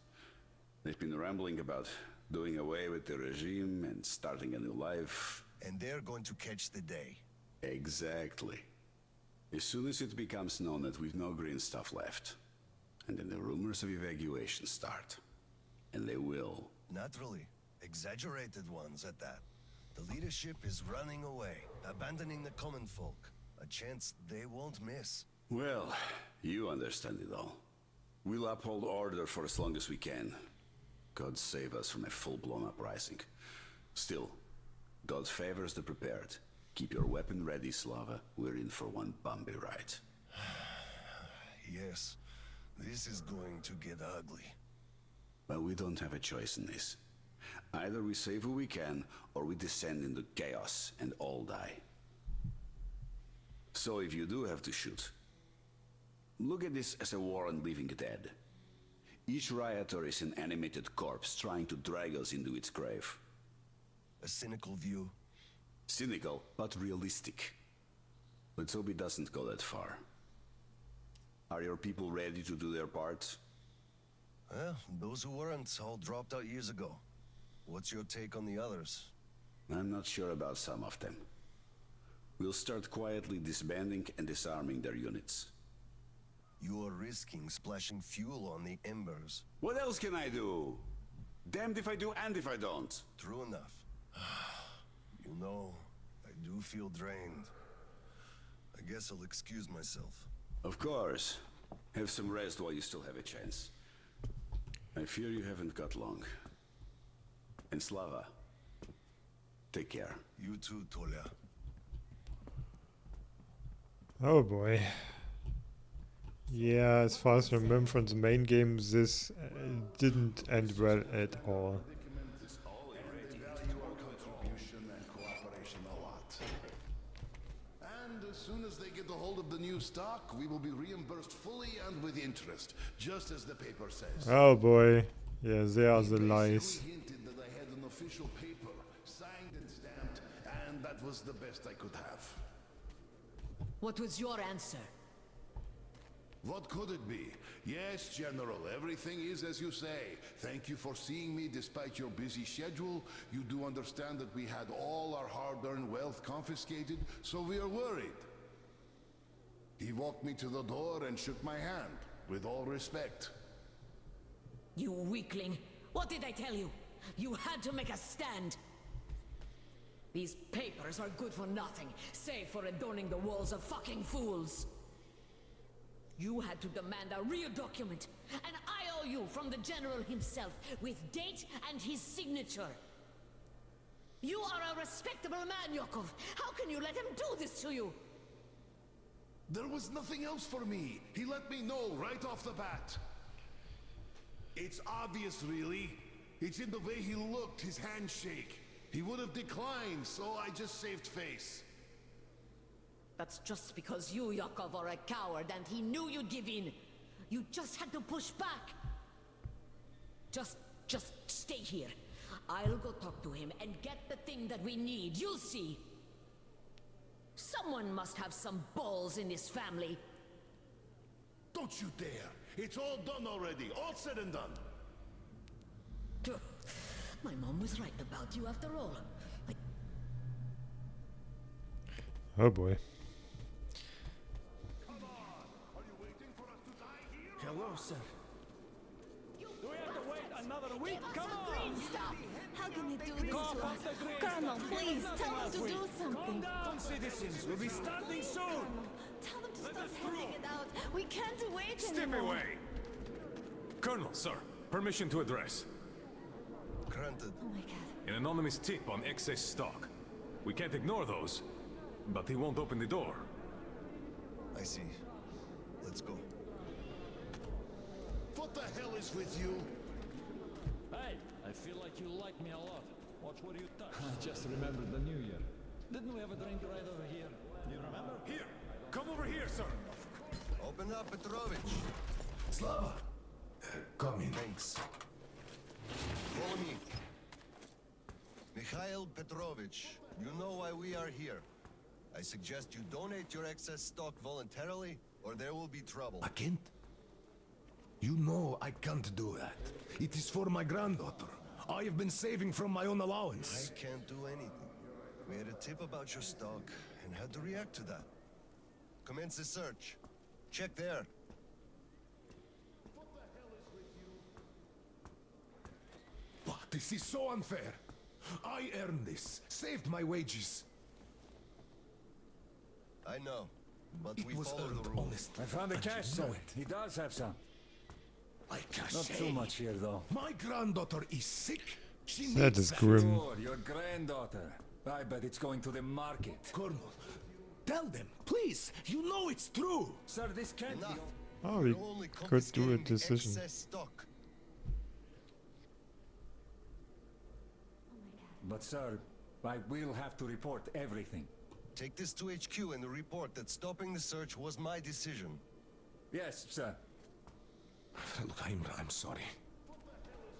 They've been rambling about doing away with the regime and starting a new life. And they're going to catch the day. Exactly. As soon as it becomes known that we've no green stuff left, and then the rumors of evacuation start. And they will. Naturally. Exaggerated ones at that. The leadership is running away, abandoning the common folk. A chance they won't miss. Well, you understand it all. We'll uphold order for as long as we can. God save us from a full-blown uprising. Still, God favors the prepared. Keep your weapon ready, Slava. We're in for one bumpy ride. Yes, this is going to get ugly. But we don't have a choice in this. Either we save who we can, or we descend into chaos and all die. So if you do have to shoot, look at this as a war on living dead. Each rioter is an animated corpse trying to drag us into its grave. A cynical view. Cynical, but realistic. Let's hope it doesn't go that far. Are your people ready to do their part? Well, those who weren't all dropped out years ago. What's your take on the others? I'm not sure about some of them. We'll start quietly disbanding and disarming their units. You are risking splashing fuel on the embers. What else can I do? Damned if I do and if I don't. True enough. You know, I do feel drained. I guess I'll excuse myself. Of course. Have some rest while you still have a chance. I fear you haven't got long. And Slava, take care. You too, Tolia. Oh boy. Yeah, as far as I remember from the main game, this didn't end well at all. And as soon as they get a hold of the new stock, we will be reimbursed fully and with interest, just as the paper says. Oh boy. Yeah, there are the lies. He hinted that I had an official paper, signed and stamped, and that was the best I could have. What was your answer? What could it be? Yes, General, everything is as you say. Thank you for seeing me despite your busy schedule. You do understand that we had all our hard-earned wealth confiscated, so we are worried. He walked me to the door and shook my hand, with all respect. You weakling! What did I tell you? You had to make a stand! These papers are good for nothing, save for adorning the walls of fucking fools! You had to demand a real document, an IOU from the General himself, with date and his signature. You are a respectable man, Yakov. How can you let him do this to you? There was nothing else for me. He let me know right off the bat. It's obvious, really. It's in the way he looked, his handshake. He would have declined, so I just saved face. That's just because you, Yakov, are a coward and he knew you'd give in. You just had to push back. Just stay here. I'll go talk to him and get the thing that we need. You'll see. Someone must have some balls in this family. Don't you dare! It's all done already, all said and done. My mom was right about you after all. Oh boy. Hello, sir. Do we have to wait another week? Come on! Stop! How can you do this to us? Colonel, please, tell them to do something. Calm down, citizens. We'll be starting soon. Colonel, tell them to stop handing it out. We can't wait Step anymore. away! Colonel, sir. Permission to address. Granted. Oh my god. An anonymous tip on excess stock. We can't ignore those, but he won't open the door. I see. Let's go. What the hell is with you? Hey, I feel like you like me a lot. Watch what you touch. I just remembered the New Year. Didn't we have a drink right over here? You remember? Here! Come over here, sir! Open up, Petrovich. Slava, come in. Thanks. Follow me. Mikhail Petrovich, you know why we are here. I suggest you donate your excess stock voluntarily, or there will be trouble. I can't. You know I can't do that. It is for my granddaughter. I have been saving from my own allowance. I can't do anything. We had a tip about your stock and had to react to that. Commence the search. Check there. But this is so unfair. I earned this, saved my wages. I know, but It we was follow the earned rules. honestly. I found the and cash, you know sir. it. He does have some. I can't Not too much here, though. My granddaughter is sick. She That needs is grim. Sure, your granddaughter. I bet it's going to the market. Colonel, tell them, please. You know it's true. Sir, this can't Enough. be... Oh, we We're only could do a confiscating the decision. excess stock. But, sir, I will have to report everything. Take this to HQ and report that stopping the search was my decision. Yes, sir. Look, I'm sorry.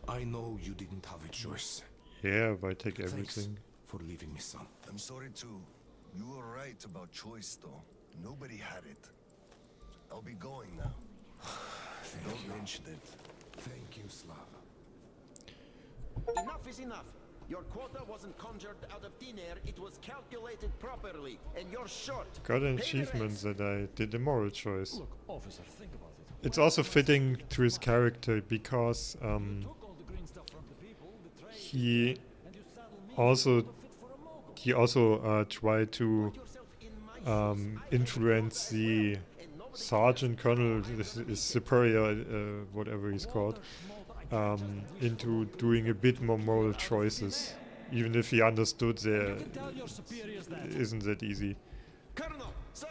I know you didn't have a choice. Yeah, if I take Thanks everything. for leaving me, son. I'm sorry too. You were right about choice, though. Nobody had it. I'll be going now. Don't mention it. Thank you, Slav. Enough is enough. Your quota wasn't conjured out of thin air, it was calculated properly, and you're short. Got an Pay the achievement rest. that I did a moral choice. Look, officer, think about it. It's also fitting to his character because Took all the green stuff from the people, the trade, he and you saddle me also with a fit for a mogul. he also tried to influence the sergeant colonel, his superior, whatever he's called, into doing a bit more moral choices, even if he understood there You can tell your superiors that. isn't that easy. Colonel, sir!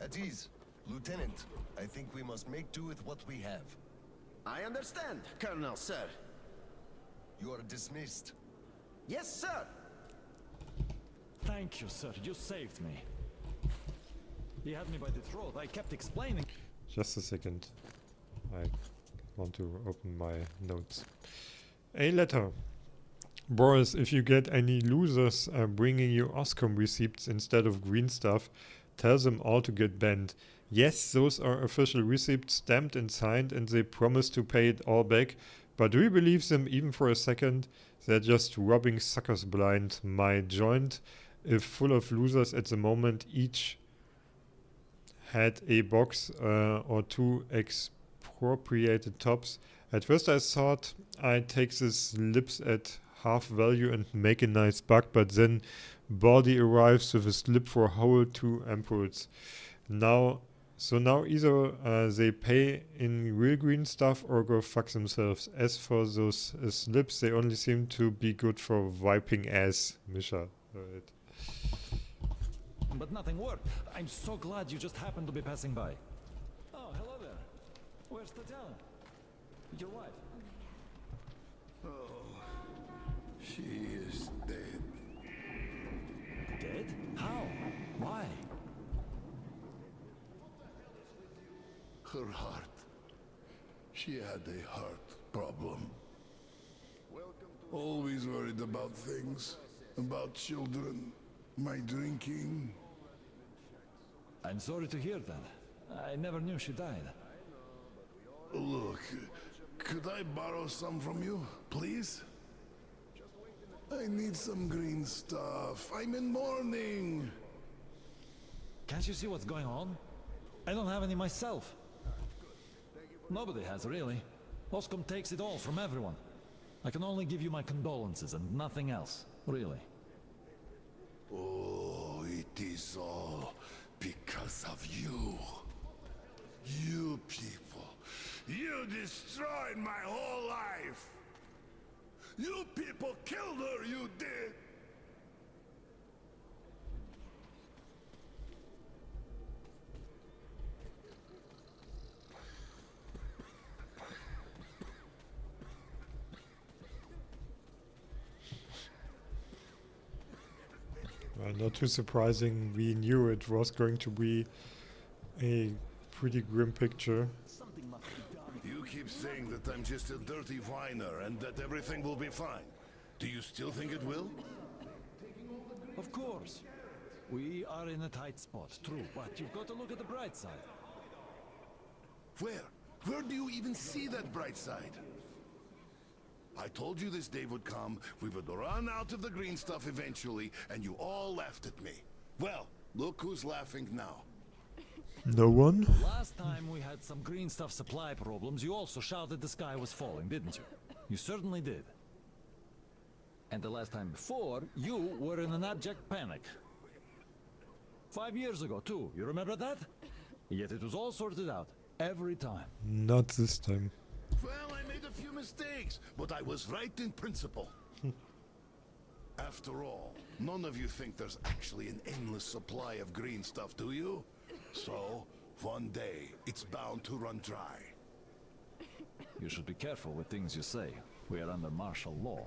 At ease. Lieutenant, I think we must make do with what we have. I understand, Colonel, sir. You are dismissed. Yes, sir. Thank you, sir. You saved me. He had me by the throat. I kept explaining. Just a second. I want to open my notes. A letter. Boris, if you get any losers bringing you Oscom receipts instead of green stuff, tell them all to get banned. Yes, those are official receipts stamped and signed, and they promise to pay it all back. But do we believe them even for a second? They're just robbing suckers blind. My joint, if full of losers at the moment, each had a box or two expropriated tops. At first I thought I'd take these lips at half value and make a nice buck, but then Body arrives with a slip for whole 2 ampoules. Now either they pay in real green stuff or go fuck themselves. As for those slips, they only seem to be good for wiping ass. Misha. Right. But nothing worked. I'm so glad you just happened to be passing by. Oh, hello there. Where's Tatiana? Your wife? She is dead. Dead? How? Why? Her heart. She had a heart problem. Always worried about things. About children. My drinking. I'm sorry to hear that. I never knew she died. Look, could I borrow some from you, please? I need some green stuff. I'm in mourning. Can't you see what's going on? I don't have any myself. Nobody has, really. Oscom takes it all from everyone. I can only give you my condolences and nothing else, really. Oh, it is all because of you. You people. You destroyed my whole life. You people killed her, you did. Not too surprising, we knew it was going to be a pretty grim picture. You keep saying that I'm just a dirty whiner and that everything will be fine. Do you still think it will? Of course. We are in a tight spot, true, but you've got to look at the bright side. Where? Where do you even see that bright side? I told you this day would come, we would run out of the green stuff eventually, and you all laughed at me. Well, look who's laughing now. No one? Last time we had some green stuff supply problems, you also shouted the sky was falling, didn't you? You certainly did. And the last time before, you were in an abject panic. 5 years ago, too. You remember that? Yet it was all sorted out. Every time. Not this time. Well, I made a few mistakes, but I was right in principle. After all, none of you think there's actually an endless supply of green stuff, do you? So, one day, it's bound to run dry. You should be careful with things you say. We are under martial law.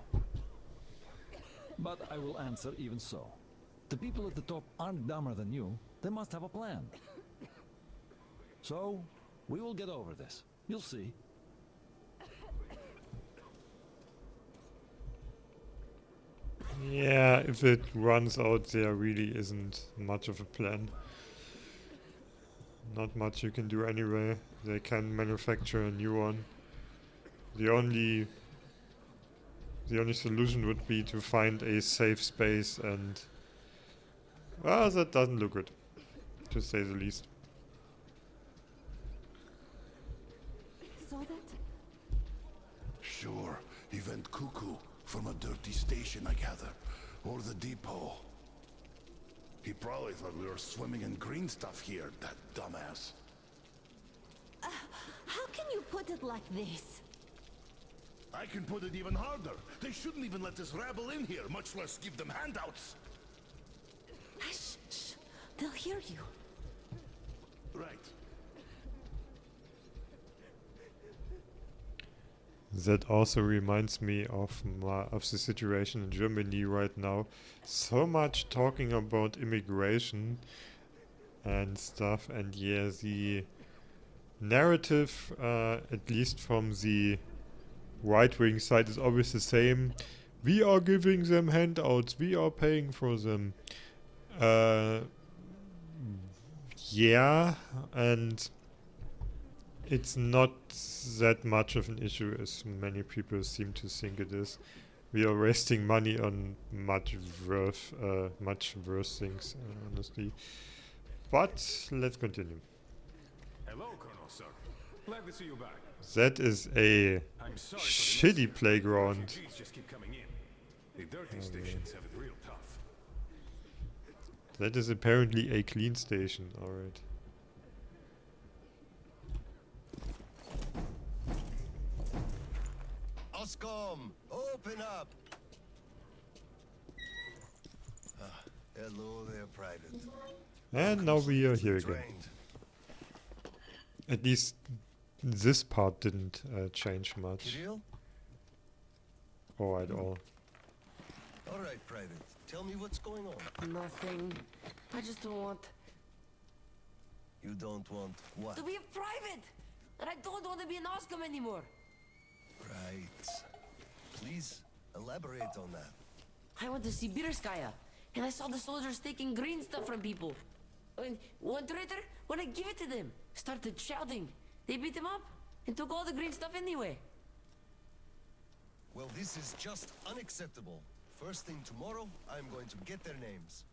But I will answer even so. The people at the top aren't dumber than you. They must have a plan. So, we will get over this. You'll see. Yeah, if it runs out, there really isn't much of a plan. Not much you can do anyway. They can manufacture a new one. The only solution would be to find a safe space, and well, that doesn't look good, to say the least. Saw that? Sure, he went cuckoo from a dirty station, I gather. Or the depot. He probably thought we were swimming in green stuff here, that dumbass. How can you put it like this? I can put it even harder. They shouldn't even let this rabble in here, much less give them handouts. Shh, shh. They'll hear you. Right. That also reminds me of the situation in Germany right now. So much talking about immigration and stuff, and yeah, the narrative, at least from the right-wing side, is always the same. We are giving them handouts, we are paying for them. Yeah, and it's not that much of an issue as many people seem to think it is. We are wasting money on much worse things, honestly. But let's continue. Hello, Colonel, sir. Glad to see you back. That is a I'm sorry shitty playground. refugees just keep coming in. The dirty stations have it real tough. That is apparently a clean station, alright. Oscom, open up! Hello there, Private. And now we are here again. Trained. At least this part didn't change much. Kirill? Or at all. Alright, Private. Tell me what's going on. Nothing. I just don't want You don't want what? to be a private! And I don't want to be an Oscom anymore! Right. Please elaborate on that. I went to Sibirskaya, and I saw the soldiers taking green stuff from people. And one traitor, when I give it to them, started shouting. They beat him up and took all the green stuff anyway. Well, this is just unacceptable. First thing tomorrow, I'm going to get their names.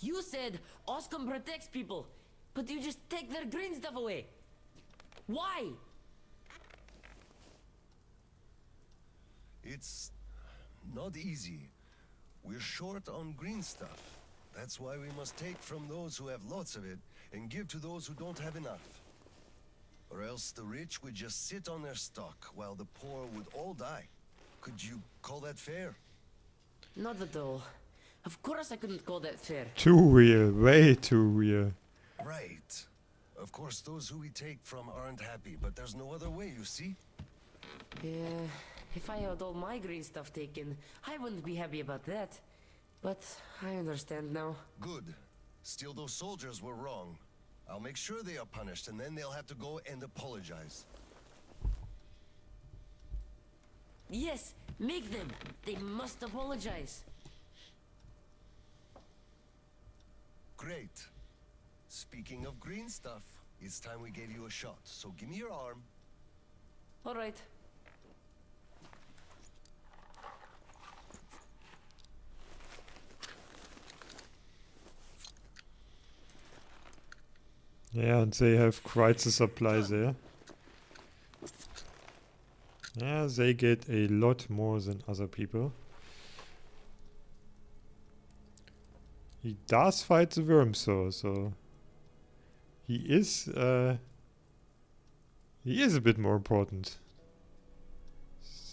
You said Oscom protects people, but you just take their green stuff away. Why? It's not easy. We're short on green stuff. That's why we must take from those who have lots of it and give to those who don't have enough. Or else the rich would just sit on their stock while the poor would all die. Could you call that fair? Not at all. Of course I couldn't call that fair. Too real, way too real. Right. Of course, those who we take from aren't happy, but there's no other way, you see? Yeah, if I had all my green stuff taken, I wouldn't be happy about that. But I understand now. Good. Still, those soldiers were wrong. I'll make sure they are punished, and then they'll have to go and apologize. Yes, make them. They must apologize. Great. Speaking of green stuff, it's time we gave you a shot, so give me your arm. All right. Yeah, and they have quite the supply there. Yeah, they get a lot more than other people. He does fight the worms though, so he is a bit more important.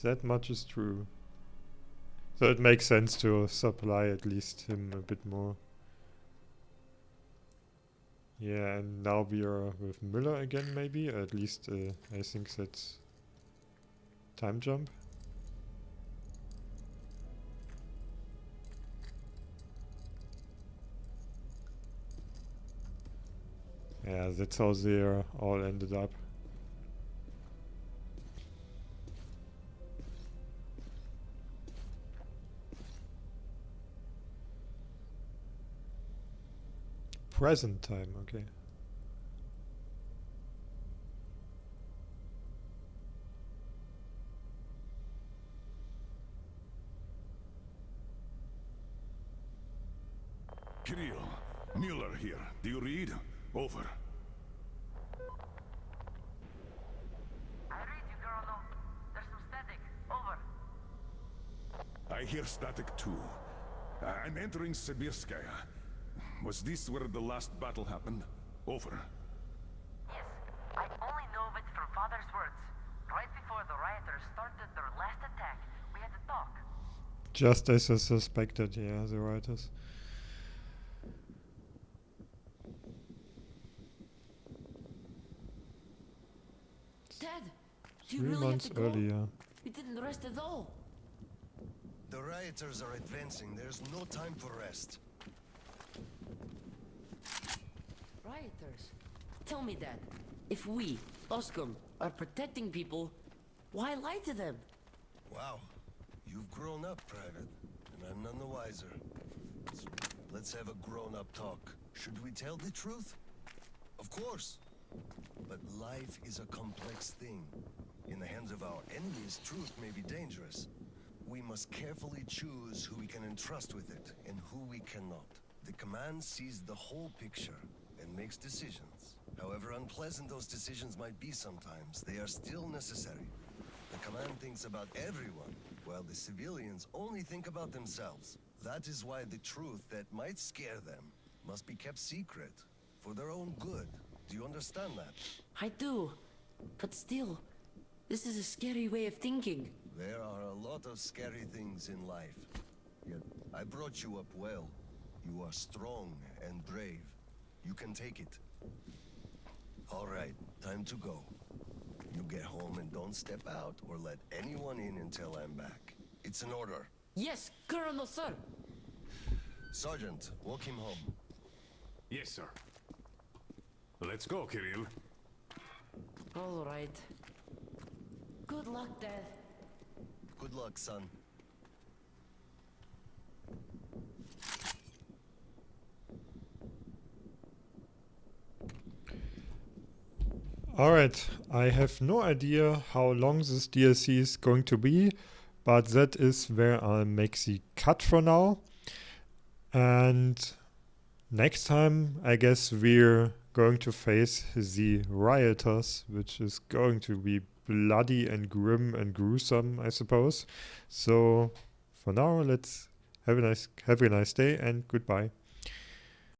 That much is true. So it makes sense to supply at least him a bit more. Yeah, and now we are with Müller again, maybe? At least I think that's time jump. Yeah, that's how they all ended up. present time, okay. Kirill, Mueller here. Do you read? Over. I read you, Colonel. There's some static. Over. I hear static too. I'm entering Sibirskaya. Was this where the last battle happened? Over. Yes, I only know of it from Father's words. Right before the rioters started their last attack, we had to talk. Just as I suspected, yeah, the writers. Dad, do you 3 really have months to go? earlier. We didn't rest at all. The rioters are advancing. There's no time for rest. Rioters. Tell me, Dad. If we, Oscom, are protecting people, why lie to them? Wow. You've grown up, Private, and I'm none the wiser. So let's have a grown-up talk. Should we tell the truth? Of course. But life is a complex thing. In the hands of our enemies, truth may be dangerous. We must carefully choose who we can entrust with it and who we cannot. The command sees the whole picture and makes decisions. However unpleasant those decisions might be sometimes, they are still necessary. The command thinks about everyone, while the civilians only think about themselves. That is why the truth that might scare them must be kept secret, for their own good. Do you understand that? I do. But still, this is a scary way of thinking. There are a lot of scary things in life. Yet, I brought you up well. You are strong and brave. You can take it. All right, time to go. You get home and don't step out or let anyone in until I'm back. It's an order. Yes, Colonel, sir. Sergeant, walk him home. Yes, sir. Let's go, Kirill. All right. Good luck, Dad. Good luck, son. Alright, I have no idea how long this DLC is going to be, but that is where I'll make the cut for now. And next time, I guess we're going to face the rioters, which is going to be bloody and grim and gruesome, I suppose. So for now, let's have a nice day and goodbye.